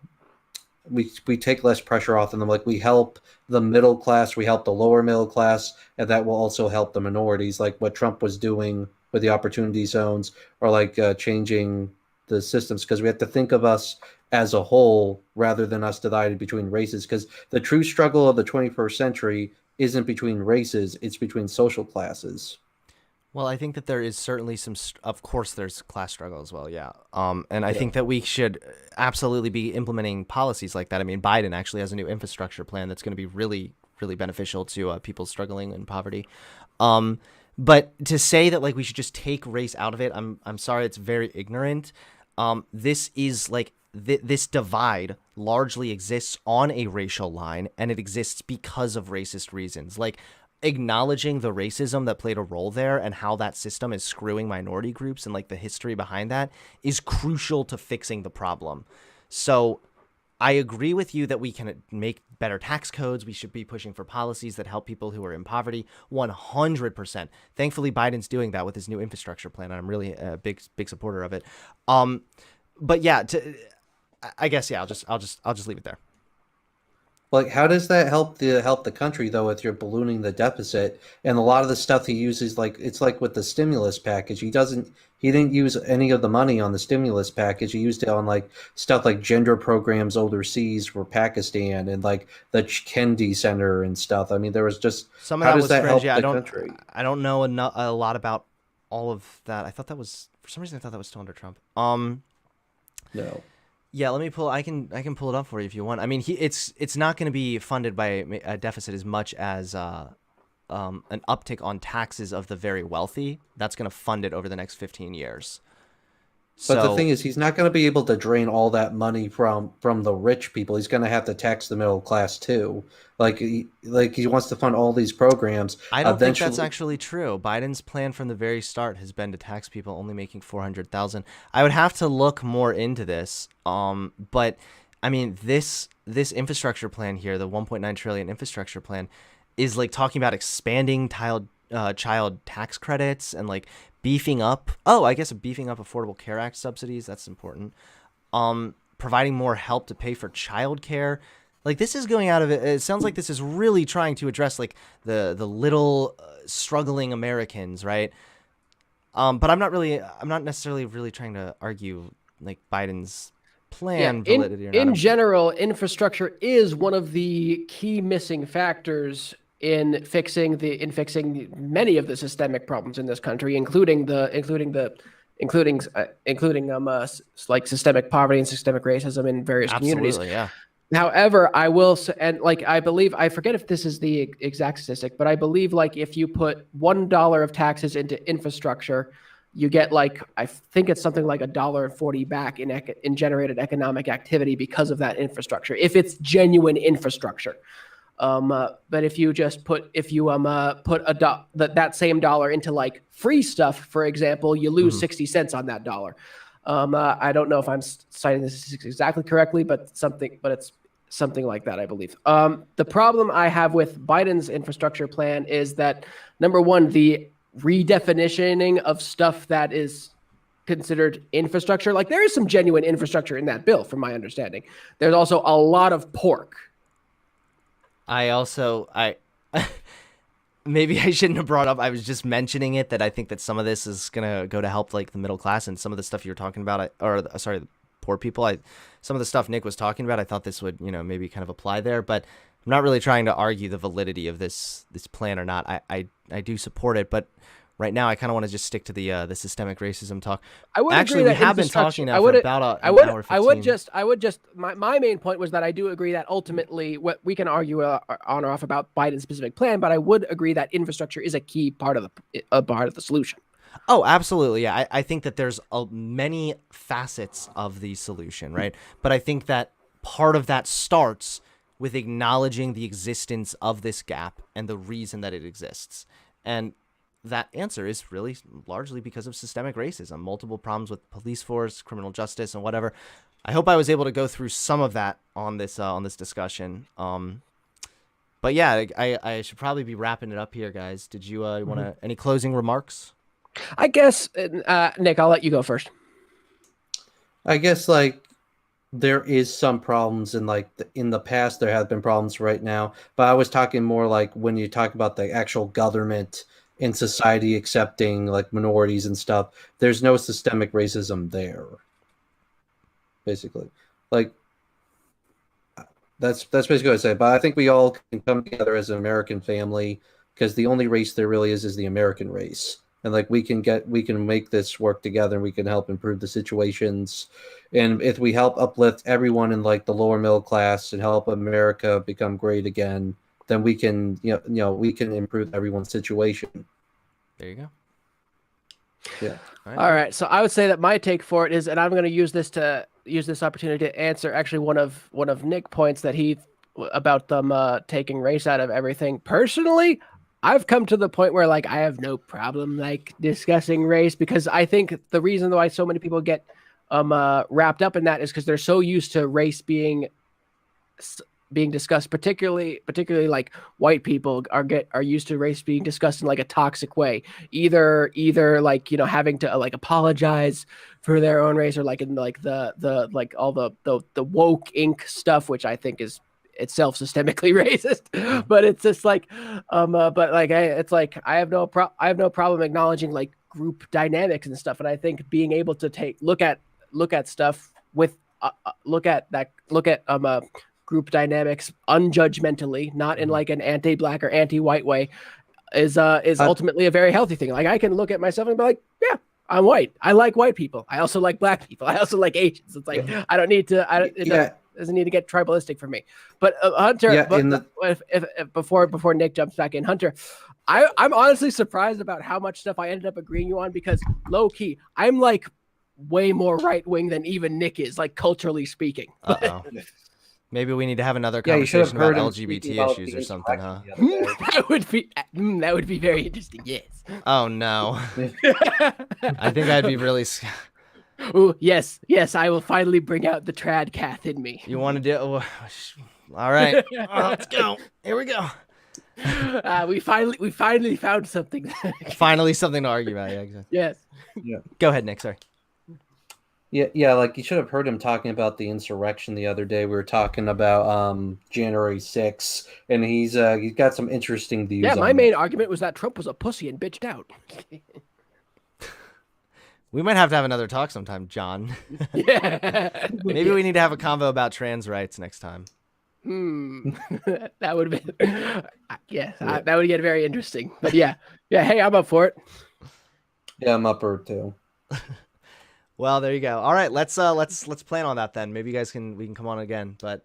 we take less pressure off of them. Like we help the middle class, we help the lower middle class, and that will also help the minorities, like what Trump was doing with the opportunity zones, or like changing the systems, because we have to think of us as a whole rather than us divided between races, because the true struggle of the 21st century isn't between races, it's between social classes. Well, I think that there is certainly of course, there's class struggle as well. Yeah. And I think that we should absolutely be implementing policies like that. I mean, Biden actually has a new infrastructure plan that's going to be really, really beneficial to people struggling in poverty. But to say that like we should just take race out of it, I'm sorry, it's very ignorant. This is like this divide largely exists on a racial line, and it exists because of racist reasons. Like, acknowledging the racism that played a role there and how that system is screwing minority groups and like the history behind that is crucial to fixing the problem. So I agree with you that we can make better tax codes. We should be pushing for policies that help people who are in poverty 100%. Thankfully, Biden's doing that with his new infrastructure plan, and I'm really a big supporter of it. But yeah, I guess, yeah, I'll just leave it there. Like, how does that help the country though if you're ballooning the deficit? And a lot of the stuff he uses, like it's like with the stimulus package, he didn't use any of the money on the stimulus package. He used it on like stuff like gender programs overseas for Pakistan and like the Kennedy Center and stuff. I mean, there was just some of how that does was that help cringy. the country? I don't know a lot about all of that. I thought that was, for some reason, I thought that was still under Trump. No. Yeah, let me pull. I can pull it up for you if you want. I mean, it's not going to be funded by a deficit as much as an uptick on taxes of the very wealthy. That's going to fund it over the next 15 years. But the thing is, he's not going to be able to drain all that money from the rich people. He's going to have to tax the middle class too. Like he wants to fund all these programs. I don't think that's actually true. Biden's plan from the very start has been to tax people only making $400,000. I would have to look more into this. But I mean, this infrastructure plan here, the 1.9 trillion infrastructure plan, is like talking about expanding child tax credits and like beefing up Affordable Care Act subsidies. That's important. Providing more help to pay for childcare. Like, this is going out of it. It sounds like this is really trying to address like the little struggling Americans, right? But I'm not necessarily really trying to argue like Biden's plan validity or not. In general, infrastructure is one of the key missing factors in fixing many of the systemic problems in this country, including like systemic poverty and systemic racism in various communities. Yeah. However, I will say, and like I believe, I forget if this is the exact statistic, but I believe like if you put $1 of taxes into infrastructure, you get like, I think it's something like $1.40 back in generated economic activity because of that infrastructure, if it's genuine infrastructure. But if you just put that same dollar into like free stuff, for example, you lose 60 cents on that dollar. I don't know if I'm citing this exactly correctly, but it's something like that, I believe. The problem I have with Biden's infrastructure plan is that, number one, the redefinitioning of stuff that is considered infrastructure. Like, there is some genuine infrastructure in that bill, from my understanding. There's also a lot of pork. Maybe I shouldn't have brought up. I was just mentioning it, that I think that some of this is gonna go to help like the middle class, and some of the stuff you're talking about, the poor people. Some of the stuff Nick was talking about, I thought this would, maybe kind of apply there, but I'm not really trying to argue the validity of this plan or not. I do support it, but right now I kind of want to just stick to the systemic racism talk. I would actually agree we that have been talking now for about an hour 15. I would just my main point was that I do agree that ultimately, what we can argue on or off about Biden's specific plan, but I would agree that infrastructure is a key part of the solution. Oh, absolutely. Yeah, I think that there's many facets of the solution, right? But I think that part of that starts with acknowledging the existence of this gap and the reason that it exists. And that answer is really largely because of systemic racism, multiple problems with police force, criminal justice, and whatever. I hope I was able to go through some of that on this discussion. But yeah, I should probably be wrapping it up here, guys. Did you want to any closing remarks? I guess, Nick, I'll let you go first. I guess there is some problems in the past. There have been problems right now, but I was talking more when you talk about the actual government in society accepting minorities and stuff. There's no systemic racism there. Basically, that's basically what I say. But I think we all can come together as an American family, because the only race there really is the American race. And we can make this work together, and we can help improve the situations. And if we help uplift everyone in the lower middle class and help America become great again, then we can we can improve everyone's situation. There you go. Yeah. All right. So I would say that my take for it is, and I'm going to use this opportunity to answer actually one of Nick's points that he about them taking race out of everything. Personally, I've come to the point where I have no problem discussing race, because I think the reason why so many people get wrapped up in that is because they're so used to race being discussed, particularly white people are used to race being discussed in a toxic way, either having to apologize for their own race, or in all the woke ink stuff, which I think is itself systemically racist. But it's just I have no problem acknowledging group dynamics and stuff, and I think being able to look at stuff with group dynamics unjudgmentally, not in an anti-black or anti-white way, is ultimately a very healthy thing. I can look at myself and be yeah, I'm white. I like white people. I also like black people. I also like Asians. It's I don't need to. Doesn't need to get tribalistic for me. But Hunter, if before Nick jumps back in, Hunter, I'm honestly surprised about how much stuff I ended up agreeing you on, because low key, I'm way more right wing than even Nick is, culturally speaking. Maybe we need to have another conversation about LGBT issues or something, huh? That would be very interesting. Yes. Oh no. I think I'd be really. Oh yes, I will finally bring out the trad cath in me. You want to do? All right, let's go. Here we go. We finally found something. Finally, something to argue about. Yeah, exactly. Yes. Yeah. Go ahead, Nick. Sorry. Yeah. You should have heard him talking about the insurrection the other day. We were talking about January 6th, and he's got some interesting views. Yeah, my main argument was that Trump was a pussy and bitched out. We might have to have another talk sometime, John. Yeah. Maybe we need to have a convo about trans rights next time. That would have been, that would get very interesting. But yeah. Hey, I'm up for it. Yeah, I'm up for it too. Well, there you go. All right, let's plan on that then. Maybe you guys we can come on again. But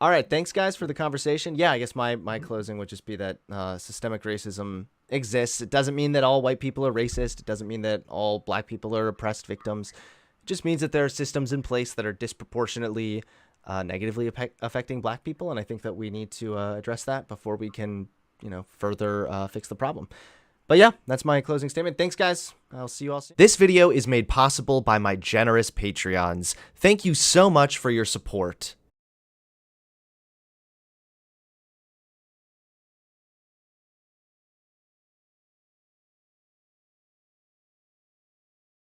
all right, thanks guys for the conversation. Yeah, I guess my closing would just be that systemic racism exists. It doesn't mean that all white people are racist. It doesn't mean that all black people are oppressed victims. It just means that there are systems in place that are disproportionately negatively affecting black people, and I think that we need to address that before we can, further fix the problem. But yeah, that's my closing statement. Thanks, guys. I'll see you all soon. This video is made possible by my generous Patreons. Thank you so much for your support.